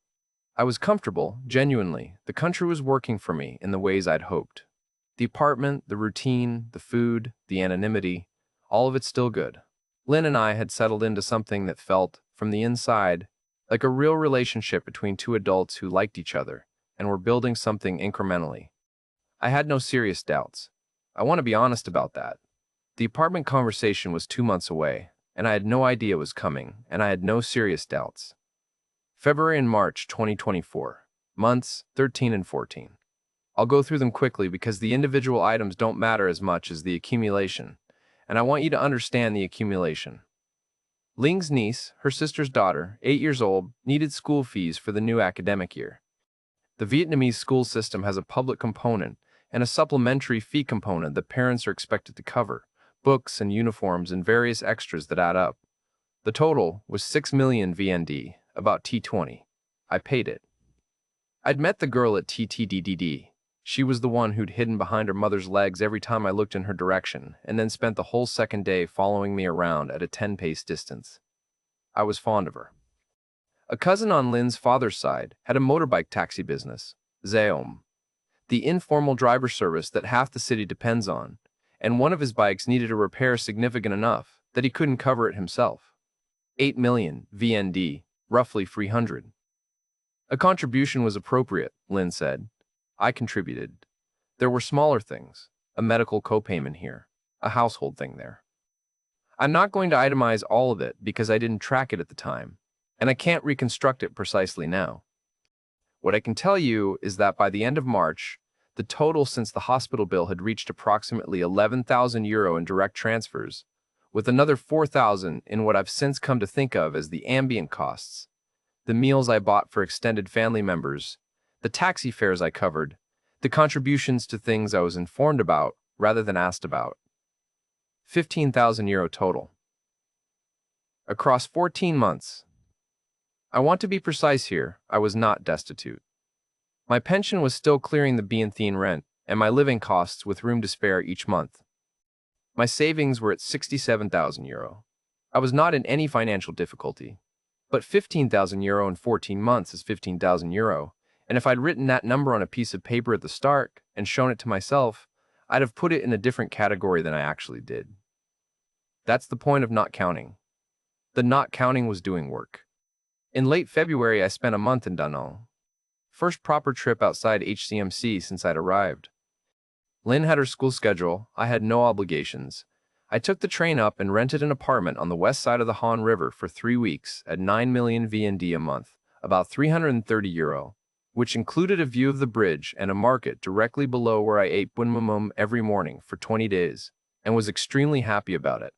I was comfortable, genuinely. The country was working for me in the ways I'd hoped. The apartment, the routine, the food, the anonymity, all of it still good. Lynn and I had settled into something that felt, from the inside, like a real relationship between two adults who liked each other and were building something incrementally. I had no serious doubts. I want to be honest about that. The apartment conversation was 2 months away, and I had no idea it was coming, and I had no serious doubts. February and March 2024, months 13 and 14. I'll go through them quickly because the individual items don't matter as much as the accumulation, and I want you to understand the accumulation. Ling's niece, her sister's daughter, 8 years old, needed school fees for the new academic year. The Vietnamese school system has a public component and a supplementary fee component that parents are expected to cover, books and uniforms and various extras that add up. The total was 6 million VND, about T20. I paid it. I'd met the girl at TTDDD. She was the one who'd hidden behind her mother's legs every time I looked in her direction, and then spent the whole second day following me around at a 10-pace distance. I was fond of her. A cousin on Lynn's father's side had a motorbike taxi business, Zeom, the informal driver service that half the city depends on, and one of his bikes needed a repair significant enough that he couldn't cover it himself. 8 million VND, roughly 300. A contribution was appropriate, Lynn said. I contributed. There were smaller things, a medical copayment here, a household thing there. I'm not going to itemize all of it because I didn't track it at the time, and I can't reconstruct it precisely now. What I can tell you is that by the end of March, the total since the hospital bill had reached approximately €11,000 in direct transfers, with another 4,000 in what I've since come to think of as the ambient costs, the meals I bought for extended family members, the taxi fares I covered, the contributions to things I was informed about rather than asked about. €15,000 total. Across 14 months. I want to be precise here, I was not destitute. My pension was still clearing the Bianthine rent, and my living costs with room to spare each month. My savings were at €67,000. I was not in any financial difficulty, but €15,000 in 14 months is €15,000, and if I'd written that number on a piece of paper at the start and shown it to myself, I'd have put it in a different category than I actually did. That's the point of not counting. The not counting was doing work. In late February, I spent a month in Danang. First proper trip outside HCMC since I'd arrived. Lynn had her school schedule, I had no obligations. I took the train up and rented an apartment on the west side of the Han River for 3 weeks at 9 million VND a month, about €330, which included a view of the bridge and a market directly below where I ate bun mum every morning for 20 days, and was extremely happy about it.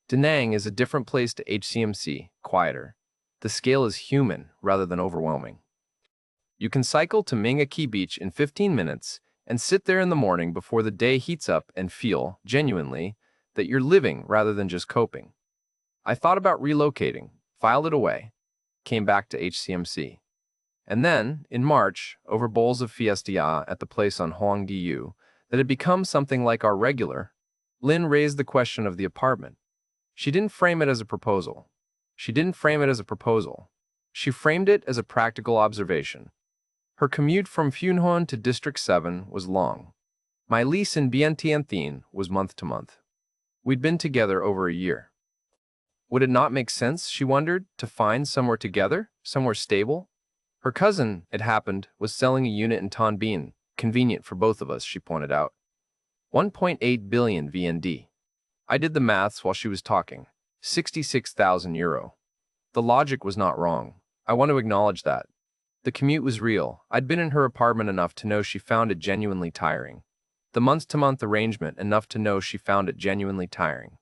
Da Nang is a different place to HCMC, quieter. The scale is human rather than overwhelming. You can cycle to Minga Key Beach in 15 minutes and sit there in the morning before the day heats up and feel, genuinely, that you're living rather than just coping. I thought about relocating, filed it away, came back to HCMC. And then, in March, over bowls of fiesta at the place on Hoang Diu, that had become something like our regular, Lynn raised the question of the apartment. She didn't frame it as a proposal. She framed it as a practical observation. Her commute from Phun Hoan to District 7 was long. My lease in Bien Tien Thien was month to month. We'd been together over a year. Would it not make sense, she wondered, to find somewhere together, somewhere stable? Her cousin, it happened, was selling a unit in Tan Bien, convenient for both of us, she pointed out. 1.8 billion VND. I did the maths while she was talking. €66,000. The logic was not wrong. I want to acknowledge that. The commute was real. I'd been in her apartment enough to know she found it genuinely tiring. The month-to-month arrangement enough to know she found it genuinely tiring.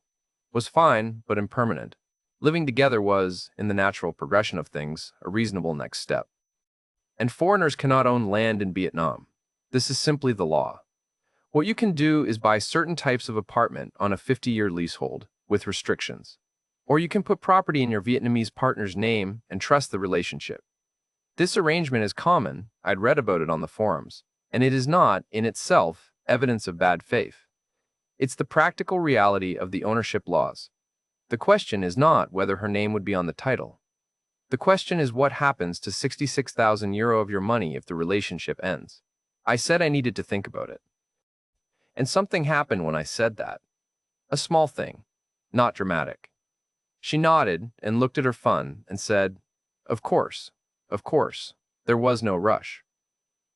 Was fine, but impermanent. Living together was, in the natural progression of things, a reasonable next step. And foreigners cannot own land in Vietnam. This is simply the law. What you can do is buy certain types of apartment on a 50-year leasehold, with restrictions. Or you can put property in your Vietnamese partner's name and trust the relationship. This arrangement is common, I'd read about it on the forums, and it is not, in itself, evidence of bad faith. It's the practical reality of the ownership laws. The question is not whether her name would be on the title. The question is what happens to €66,000 of your money if the relationship ends. I said I needed to think about it. And something happened when I said that. A small thing, not dramatic. She nodded and looked at her fund and said, of course, there was no rush.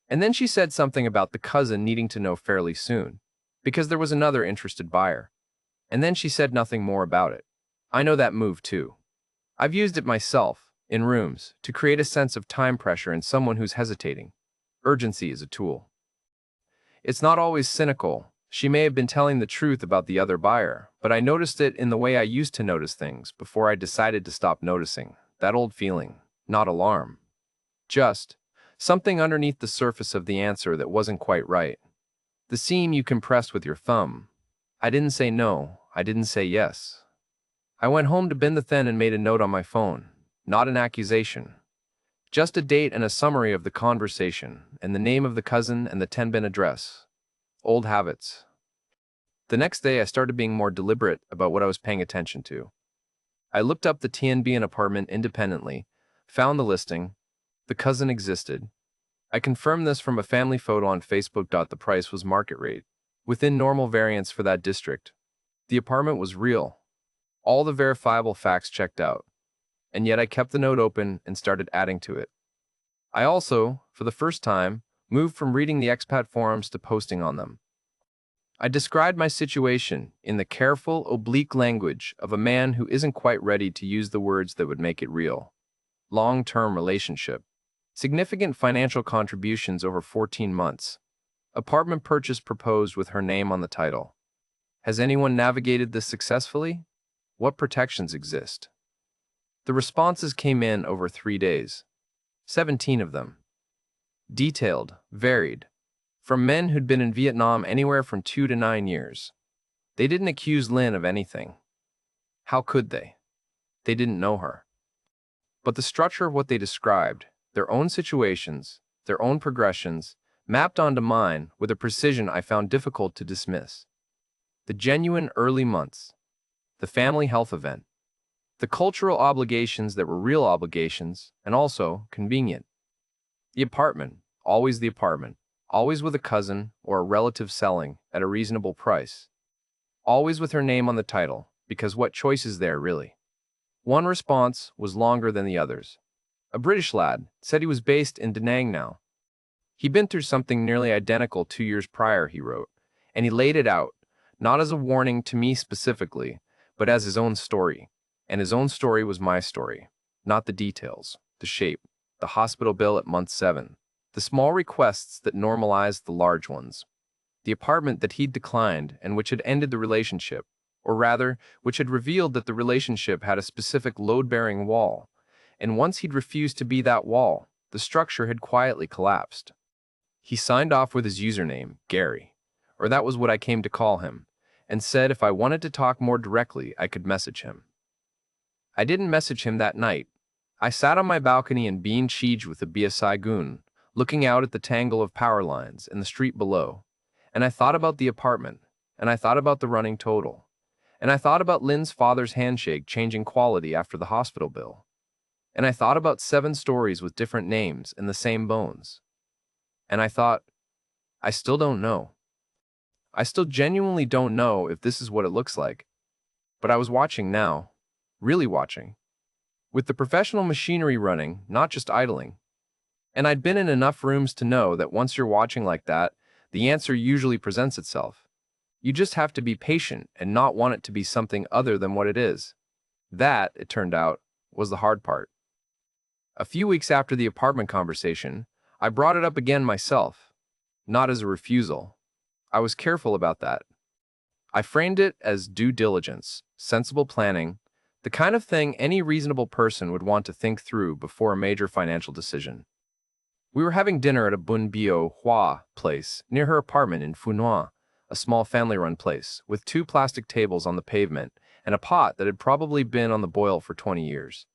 And then she said something about the cousin needing to know fairly soon, because there was another interested buyer. And then she said nothing more about it. I know that move too. I've used it myself, in rooms, to create a sense of time pressure in someone who's hesitating. Urgency is a tool. It's not always cynical. She may have been telling the truth about the other buyer, but I noticed it in the way I used to notice things before I decided to stop noticing. That old feeling, not alarm. Just, Something underneath the surface of the answer that wasn't quite right. The seam you compressed with your thumb. I didn't say no. I didn't say yes. I went home to bin the thing and made a note on my phone. Not an accusation. Just a date and a summary of the conversation, and the name of the cousin and the Tenbin address. Old habits. The next day, I started being more deliberate about what I was paying attention to. I looked up the Tianbian apartment independently, found the listing. The cousin existed. I confirmed this from a family photo on Facebook. The price was market rate, within normal variance for that district. The apartment was real. All the verifiable facts checked out. And yet I kept the note open and started adding to it. I also, for the first time, moved from reading the expat forums to posting on them. I described my situation in the careful, oblique language of a man who isn't quite ready to use the words that would make it real. Long-term relationship. Significant financial contributions over 14 months. Apartment purchase proposed with her name on the title. Has anyone navigated this successfully? What protections exist? The responses came in over 3 days. 17 of them. Detailed, varied. From men who'd been in Vietnam anywhere from 2 to 9 years. They didn't accuse Lynn of anything. How could they? They didn't know her. But the structure of what they described, their own situations, their own progressions, mapped onto mine with a precision I found difficult to dismiss. The genuine early months. The family health event. The cultural obligations that were real obligations, and also convenient. The apartment, always the apartment. Always with a cousin or a relative selling at a reasonable price. Always with her name on the title, because what choice is there, really? One response was longer than the others. A British lad said he was based in Da Nang now. He'd been through something nearly identical 2 years prior, he wrote, and he laid it out, not as a warning to me specifically, but as his own story. And his own story was my story, not the details, the shape, the hospital bill at month 7. The small requests that normalized the large ones. The apartment that he'd declined and which had ended the relationship, or rather, which had revealed that the relationship had a specific load-bearing wall, and once he'd refused to be that wall, the structure had quietly collapsed. He signed off with his username, Gary, or that was what I came to call him, and said if I wanted to talk more directly, I could message him. I didn't message him that night. I sat on my balcony in Bean Cheege with the BSI goon, looking out at the tangle of power lines and the street below, and I thought about the apartment, and I thought about the running total, and I thought about Lynn's father's handshake changing quality after the hospital bill, and I thought about 7 stories with different names and the same bones, and I thought, I still don't know. I still genuinely don't know if this is what it looks like, but I was watching now, really watching, with the professional machinery running, not just idling. And I'd been in enough rooms to know that once you're watching like that, the answer usually presents itself. You just have to be patient and not want it to be something other than what it is. That, it turned out, was the hard part. A few weeks after the apartment conversation, I brought it up again myself. Not as a refusal. I was careful about that. I framed it as due diligence, sensible planning, the kind of thing any reasonable person would want to think through before a major financial decision. We were having dinner at a Bun Bio Hua place near her apartment in Funua, a small family-run place, with 2 plastic tables on the pavement and a pot that had probably been on the boil for 20 years.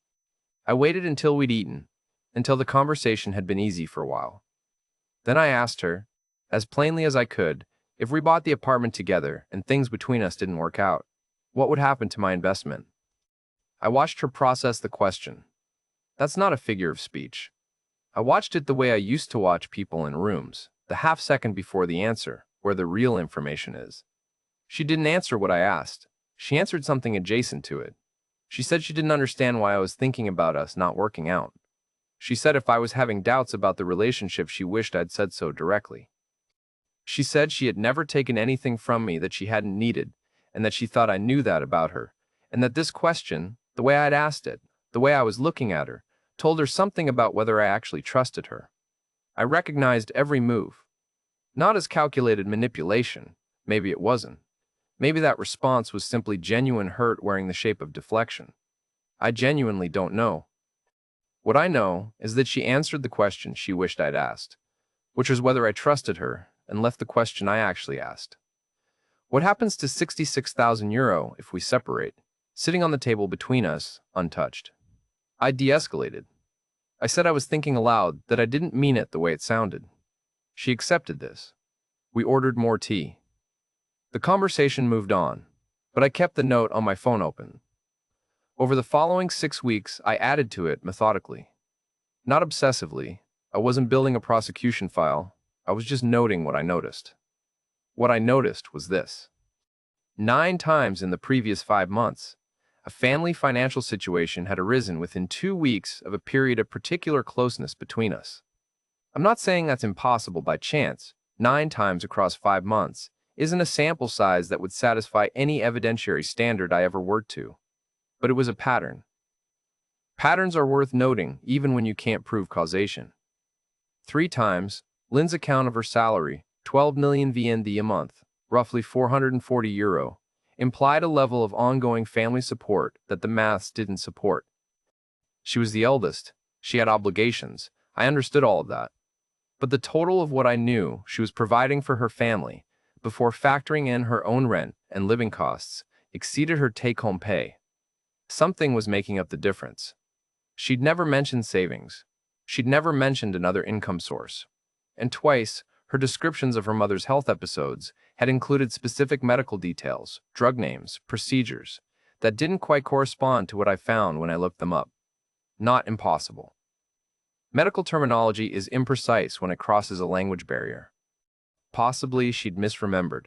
I waited until we'd eaten, until the conversation had been easy for a while. Then I asked her, as plainly as I could, if we bought the apartment together and things between us didn't work out, what would happen to my investment? I watched her process the question. That's not a figure of speech. I watched it the way I used to watch people in rooms, the half second before the answer, where the real information is. She didn't answer what I asked. She answered something adjacent to it. She said she didn't understand why I was thinking about us not working out. She said if I was having doubts about the relationship, she wished I'd said so directly. She said she had never taken anything from me that she hadn't needed, and that she thought I knew that about her, and that this question, the way I'd asked it, the way I was looking at her, told her something about whether I actually trusted her. I recognized every move. Not as calculated manipulation, maybe it wasn't. Maybe that response was simply genuine hurt wearing the shape of deflection. I genuinely don't know. What I know is that she answered the question she wished I'd asked, which was whether I trusted her, and left the question I actually asked. What happens to 66,000 euro if we separate, sitting on the table between us, untouched? I de-escalated. I said I was thinking aloud, that I didn't mean it the way it sounded. She accepted this. We ordered more tea. The conversation moved on, but I kept the note on my phone open. Over the following 6 weeks, I added to it methodically. Not obsessively. I wasn't building a prosecution file. I was just noting what I noticed. What I noticed was this. 9 times in the previous 5 months, a family financial situation had arisen within 2 weeks of a period of particular closeness between us. I'm not saying that's impossible by chance. 9 times across 5 months isn't a sample size that would satisfy any evidentiary standard I ever worked to. But it was a pattern. Patterns are worth noting even when you can't prove causation. 3 times, Lynn's account of her salary, 12 million VND a month, roughly 440 euro, implied a level of ongoing family support that the maths didn't support. She was the eldest. She had obligations. I understood all of that. But the total of what I knew she was providing for her family, before factoring in her own rent and living costs, exceeded her take-home pay. Something was making up the difference. She'd never mentioned savings. She'd never mentioned another income source. And twice, her descriptions of her mother's health episodes had included specific medical details, drug names, procedures, that didn't quite correspond to what I found when I looked them up. Not impossible. Medical terminology is imprecise when it crosses a language barrier. Possibly she'd misremembered.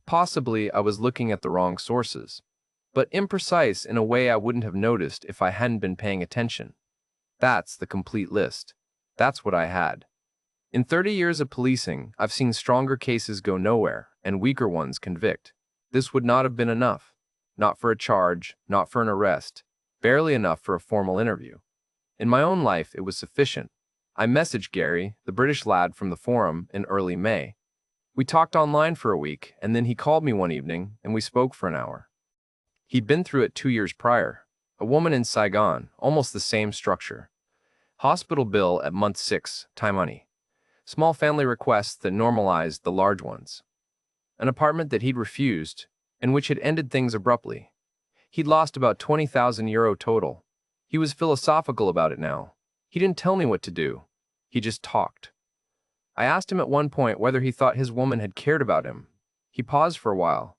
Possibly I was looking at the wrong sources. But imprecise in a way I wouldn't have noticed if I hadn't been paying attention. That's the complete list. That's what I had. In 30 years of policing, I've seen stronger cases go nowhere and weaker ones convict. This would not have been enough. Not for a charge, not for an arrest, barely enough for a formal interview. In my own life, it was sufficient. I messaged Gary, the British lad from the forum, in early May. We talked online for a week, and then he called me one evening, and we spoke for an hour. He'd been through it 2 years prior. A woman in Saigon, almost the same structure. Hospital bill at month 6, Thai money. Small family requests that normalized the large ones. An apartment that he'd refused, and which had ended things abruptly. He'd lost about 20,000 euro total. He was philosophical about it now. He didn't tell me what to do. He just talked. I asked him at one point whether he thought his woman had cared about him. He paused for a while.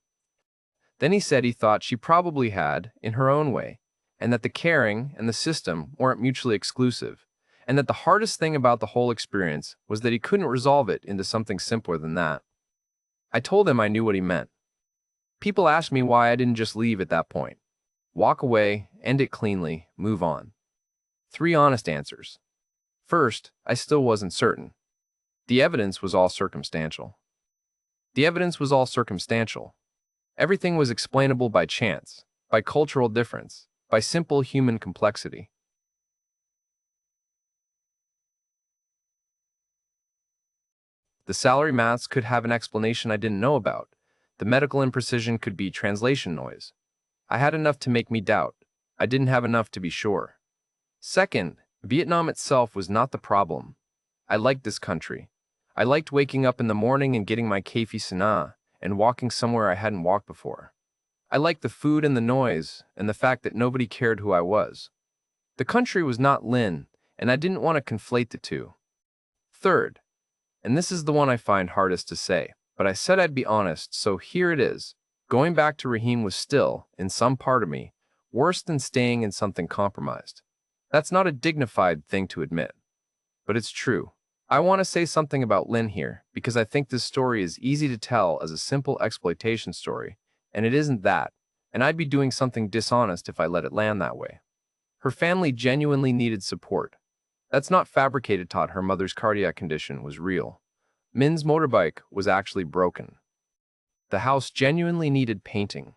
Then he said he thought she probably had, in her own way, and that the caring and the system weren't mutually exclusive, and that the hardest thing about the whole experience was that he couldn't resolve it into something simpler than that. I told him I knew what he meant. People asked me why I didn't just leave at that point. Walk away, end it cleanly, move on. 3 honest answers. First, I still wasn't certain. The evidence was all circumstantial. Everything was explainable by chance, by cultural difference, by simple human complexity. The salary maths could have an explanation I didn't know about. The medical imprecision could be translation noise. I had enough to make me doubt. I didn't have enough to be sure. Second, Vietnam itself was not the problem. I liked this country. I liked waking up in the morning and getting my kaifi sana and walking somewhere I hadn't walked before. I liked the food and the noise and the fact that nobody cared who I was. The country was not Lynn, and I didn't want to conflate the two. Third, and this is the one I find hardest to say, but I said I'd be honest, so here it is. Going back to Raheem was still, in some part of me, worse than staying in something compromised. That's not a dignified thing to admit, but it's true. I want to say something about Lynn here, because I think this story is easy to tell as a simple exploitation story, and it isn't that, and I'd be doing something dishonest if I let it land that way. Her family genuinely needed support. That's not fabricated. Taught her mother's cardiac condition was real. Min's motorbike was actually broken. The house genuinely needed painting.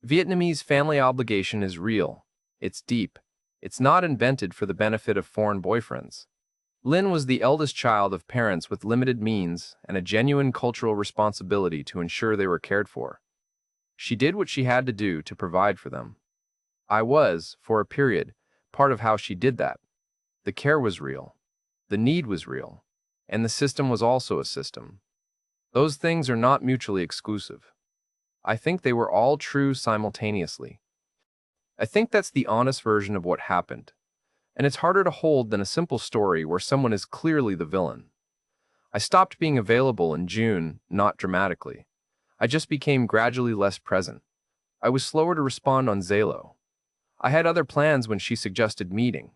Vietnamese family obligation is real. It's deep. It's not invented for the benefit of foreign boyfriends. Lynn was the eldest child of parents with limited means and a genuine cultural responsibility to ensure they were cared for. She did what she had to do to provide for them. I was, for a period, part of how she did that. The care was real. The need was real. And the system was also a system. Those things are not mutually exclusive. I think they were all true simultaneously. I think that's the honest version of what happened. And it's harder to hold than a simple story where someone is clearly the villain. I stopped being available in June, not dramatically. I just became gradually less present. I was slower to respond on Zalo. I had other plans when she suggested meeting.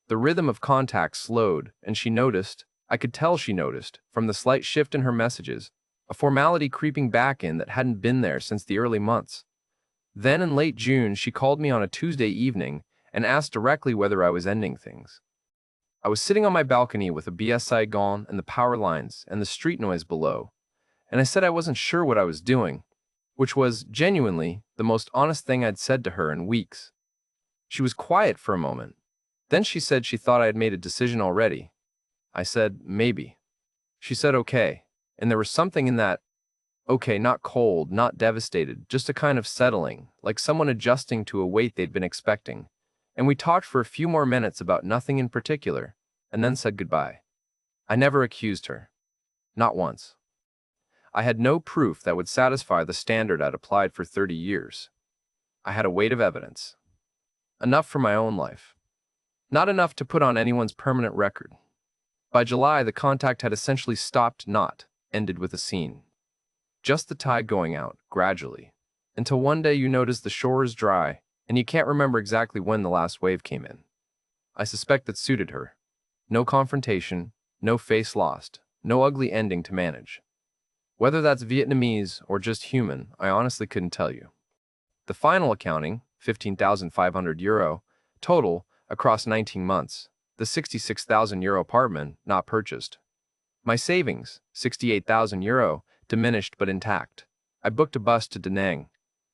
The rhythm of contact slowed, and she noticed, I could tell she noticed, from the slight shift in her messages, a formality creeping back in that hadn't been there since the early months. Then in late June, she called me on a Tuesday evening and asked directly whether I was ending things. I was sitting on my balcony with a BSI gone and the power lines and the street noise below, and I said I wasn't sure what I was doing, which was, genuinely, the most honest thing I'd said to her in weeks. She was quiet for a moment. Then she said she thought I had made a decision already. I said, maybe. She said, okay, and there was something in that, okay, not cold, not devastated, just a kind of settling, like someone adjusting to a weight they'd been expecting. And we talked for a few more minutes about nothing in particular, and then said goodbye. I never accused her. Not once. I had no proof that would satisfy the standard I'd applied for 30 years. I had a weight of evidence. Enough for my own life. Not enough to put on anyone's permanent record. By July, the contact had essentially stopped, not ended with a scene. Just the tide going out, gradually, until one day you notice the shore is dry, and you can't remember exactly when the last wave came in. I suspect that suited her. No confrontation, no face lost, no ugly ending to manage. Whether that's Vietnamese or just human, I honestly couldn't tell you. The final accounting, €15,500, total, across 19 months, the €66,000 apartment, not purchased. My savings, €68,000, diminished but intact. I booked a bus to Da Nang.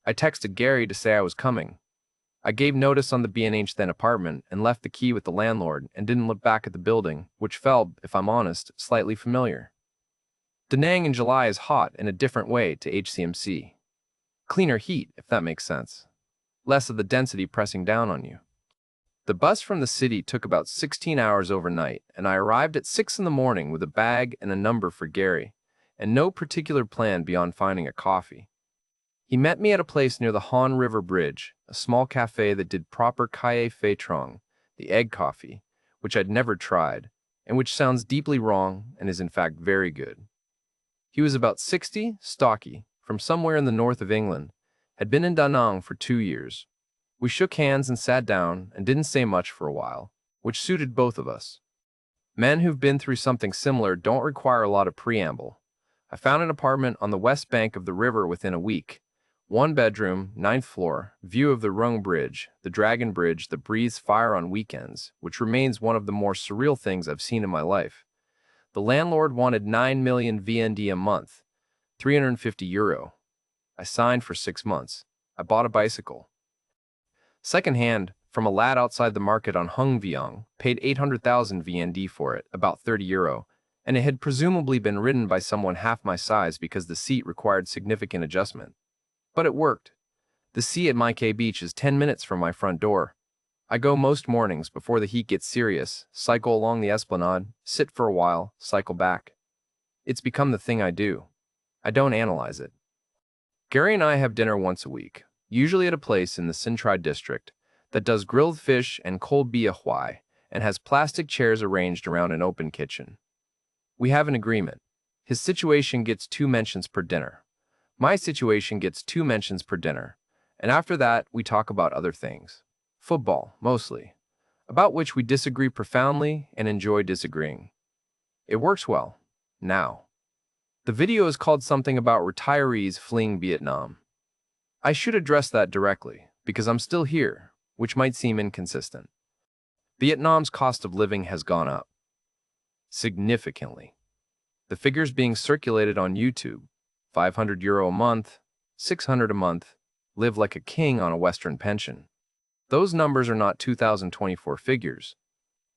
I texted Gary to say I was coming. I gave notice on the B&H then apartment and left the key with the landlord and didn't look back at the building, which felt, if I'm honest, slightly familiar. Da Nang in July is hot in a different way to HCMC. Cleaner heat, if that makes sense. Less of the density pressing down on you. The bus from the city took about 16 hours overnight, and I arrived at 6 in the morning with a bag and a number for Gary, and no particular plan beyond finding a coffee. He met me at a place near the Han River Bridge, a small cafe that did proper caille fei trong, the egg coffee, which I'd never tried, and which sounds deeply wrong and is in fact very good. He was about 60, stocky, from somewhere in the north of England, had been in Da Nang for 2 years. We shook hands and sat down and didn't say much for a while, which suited both of us. Men who've been through something similar don't require a lot of preamble. I found an apartment on the west bank of the river within a week. 1 bedroom, 9th floor, view of the Rung Bridge, the Dragon Bridge that breathes fire on weekends, which remains one of the more surreal things I've seen in my life. The landlord wanted 9 million VND a month, €350. I signed for 6 months. I bought a bicycle. Second-hand, from a lad outside the market on Hung Viong, paid 800,000 VND for it, about €30, and it had presumably been ridden by someone half my size because the seat required significant adjustment. But it worked. The sea at Mai Beach is 10 minutes from my front door. I go most mornings before the heat gets serious, cycle along the esplanade, sit for a while, cycle back. It's become the thing I do. I don't analyze it. Gary and I have dinner once a week, usually at a place in the Sintrai district that does grilled fish and cold bia huai and has plastic chairs arranged around an open kitchen. We have an agreement. His situation gets 2 mentions per dinner. My situation gets 2 mentions per dinner, and after that we talk about other things. Football, mostly, about which we disagree profoundly and enjoy disagreeing. It works well. Now. The video is called something about retirees fleeing Vietnam. I should address that directly, because I'm still here, which might seem inconsistent. Vietnam's cost of living has gone up. Significantly. The figures being circulated on YouTube, €500 a month, €600 a month, live like a king on a Western pension. Those numbers are not 2024 figures.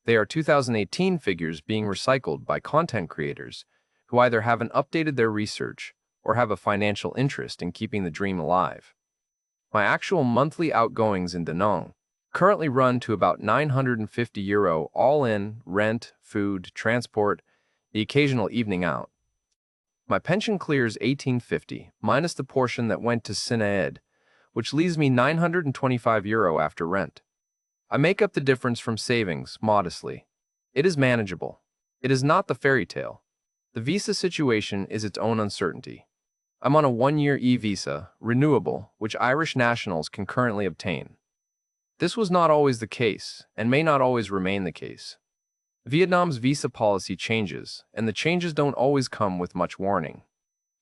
They are 2018 figures being recycled by content creators who either haven't updated their research or have a financial interest in keeping the dream alive. My actual monthly outgoings in Da Nang, Currently run to about €950 all in, rent, food, transport, the occasional evening out. My pension clears 1850, minus the portion that went to Sinaed, which leaves me €925 after rent. I make up the difference from savings, modestly. It is manageable. It is not the fairy tale. The visa situation is its own uncertainty. I'm on a 1-year e-visa, renewable, which Irish nationals can currently obtain. This was not always the case, and may not always remain the case. Vietnam's visa policy changes, and the changes don't always come with much warning.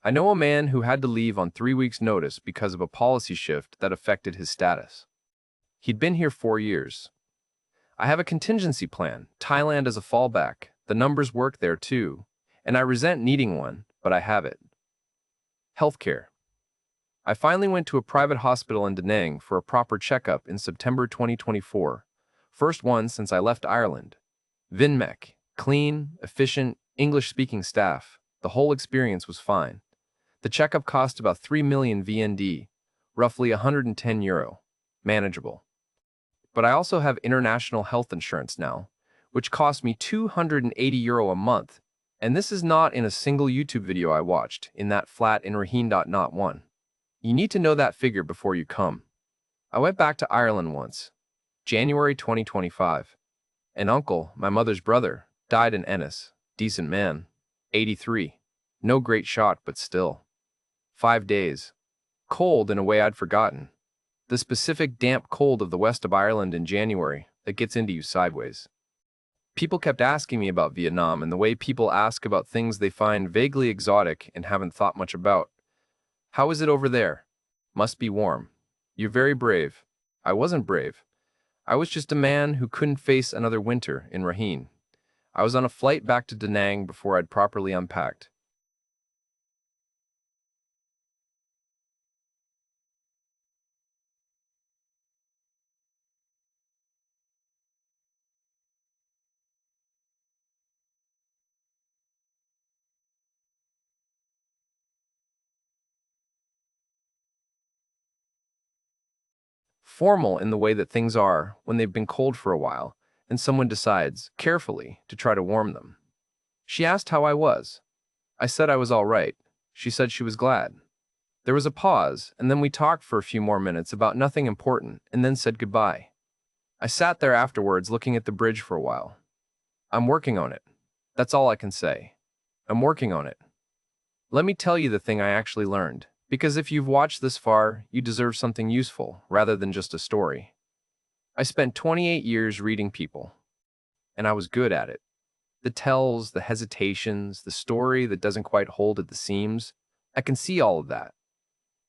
I know a man who had to leave on 3 weeks' notice because of a policy shift that affected his status. He'd been here 4 years. I have a contingency plan, Thailand as a fallback. The numbers work there too, and I resent needing one, but I have it. Healthcare. I finally went to a private hospital in Da Nang for a proper checkup in September 2024, first one since I left Ireland. Vinmec, clean, efficient, English-speaking staff. The whole experience was fine. The checkup cost about 3 million VND, roughly €110. Manageable. But I also have international health insurance now, which costs me €280 a month, and this is not in a single YouTube video I watched, in that flat in Raheen.not one. You need to know that figure before you come. I went back to Ireland once, January 2025. An uncle, my mother's brother, died in Ennis. Decent man. 83. No great shot, but still. 5 days. Cold in a way I'd forgotten. The specific damp cold of the west of Ireland in January that gets into you sideways. People kept asking me about Vietnam and the way people ask about things they find vaguely exotic and haven't thought much about. How is it over there? Must be warm. You're very brave. I wasn't brave. I was just a man who couldn't face another winter in Raheen. I was on a flight back to Da Nang before I'd properly unpacked. Formal in the way that things are when they've been cold for a while, and someone decides, carefully, to try to warm them. She asked how I was. I said I was all right. She said she was glad. There was a pause, and then we talked for a few more minutes about nothing important, and then said goodbye. I sat there afterwards looking at the bridge for a while. I'm working on it. That's all I can say. I'm working on it. Let me tell you the thing I actually learned, because if you've watched this far, you deserve something useful rather than just a story. I spent 28 years reading people, and I was good at it. The tells, the hesitations, the story that doesn't quite hold at the seams, I can see all of that.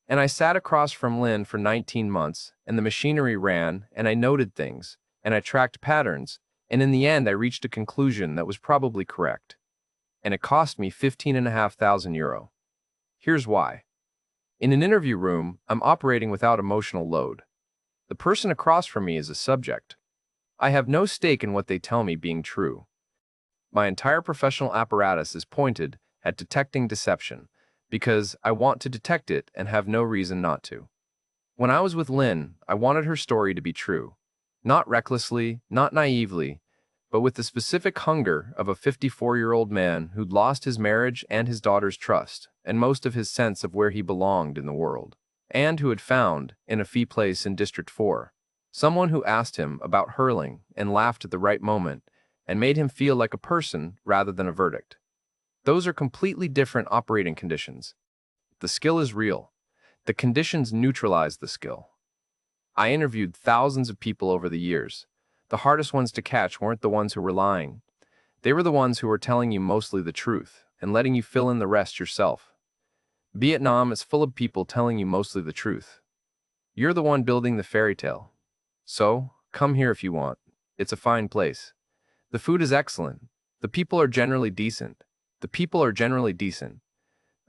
And I sat across from Lynn for 19 months, and the machinery ran, and I noted things, and I tracked patterns, and in the end I reached a conclusion that was probably correct. And it cost me €15,500. Here's why. In an interview room, I'm operating without emotional load. The person across from me is a subject. I have no stake in what they tell me being true. My entire professional apparatus is pointed at detecting deception, because I want to detect it and have no reason not to. When I was with Lynn, I wanted her story to be true. Not recklessly, not naively, but with the specific hunger of a 54-year-old man who'd lost his marriage and his daughter's trust, and most of his sense of where he belonged in the world, and who had found, in a fee place in District 4, someone who asked him about hurling and laughed at the right moment, and made him feel like a person rather than a verdict. Those are completely different operating conditions. The skill is real. The conditions neutralize the skill. I interviewed thousands of people over the years. The hardest ones to catch weren't the ones who were lying. They were the ones who were telling you mostly the truth and letting you fill in the rest yourself. Vietnam is full of people telling you mostly the truth. You're the one building the fairy tale. So, come here if you want. It's a fine place. The food is excellent. The people are generally decent. The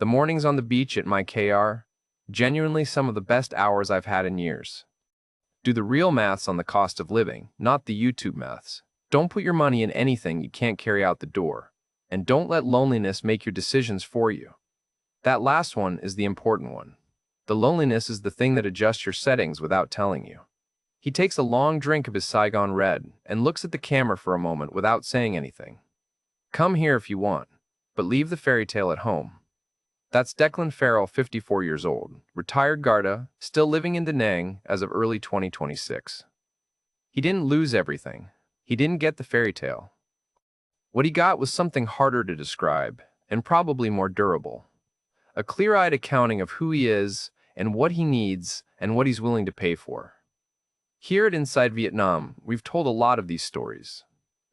mornings on the beach at my KR, genuinely some of the best hours I've had in years. Do the real maths on the cost of living, not the YouTube maths. Don't put your money in anything you can't carry out the door. And don't let loneliness make your decisions for you. That last one is the important one. The loneliness is the thing that adjusts your settings without telling you. He takes a long drink of his Saigon Red and looks at the camera for a moment without saying anything. Come here if you want, but leave the fairy tale at home. That's Declan Farrell, 54 years old, retired Garda, still living in Da Nang as of early 2026. He didn't lose everything. He didn't get the fairy tale. What he got was something harder to describe, and probably more durable. A clear-eyed accounting of who he is and what he needs and what he's willing to pay for. Here at Inside Vietnam, we've told a lot of these stories.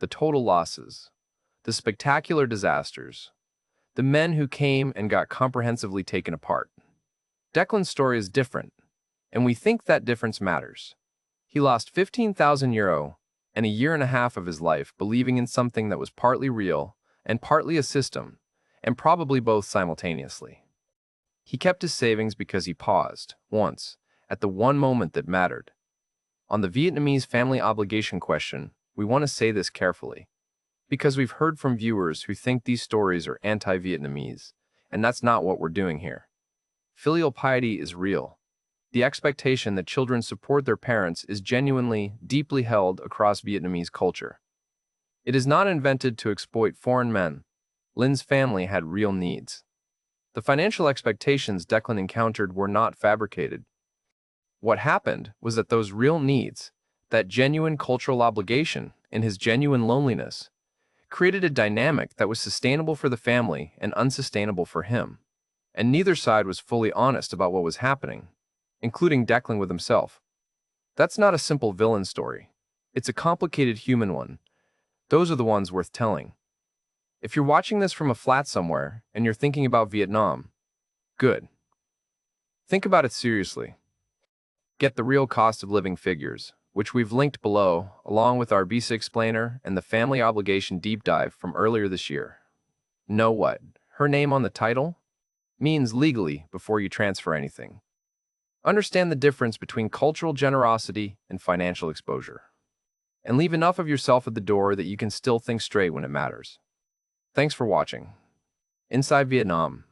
The total losses, the spectacular disasters, the men who came and got comprehensively taken apart. Declan's story is different, and we think that difference matters. He lost 15,000 euro and a year and a half of his life believing in something that was partly real and partly a system, and probably both simultaneously. He kept his savings because he paused, once, at the one moment that mattered. On the Vietnamese family obligation question, we want to say this carefully, because we've heard from viewers who think these stories are anti-Vietnamese, and that's not what we're doing here. Filial piety is real. The expectation that children support their parents is genuinely, deeply held across Vietnamese culture. It is not invented to exploit foreign men. Lin's family had real needs. The financial expectations Declan encountered were not fabricated. What happened was that those real needs, that genuine cultural obligation, and his genuine loneliness, created a dynamic that was sustainable for the family and unsustainable for him. And neither side was fully honest about what was happening, including Declan with himself. That's not a simple villain story. It's a complicated human one. Those are the ones worth telling. If you're watching this from a flat somewhere and you're thinking about Vietnam, good. Think about it seriously. Get the real cost of living figures, which we've linked below, along with our visa explainer and the family obligation deep dive from earlier this year. Know what her name on the title means legally before you transfer anything. Understand the difference between cultural generosity and financial exposure. And leave enough of yourself at the door that you can still think straight when it matters. Thanks for watching. Inside Vietnam.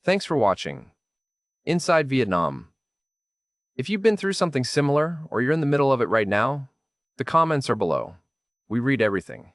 Thanks for watching. Inside Vietnam. If you've been through something similar or you're in the middle of it right now, the comments are below. We read everything.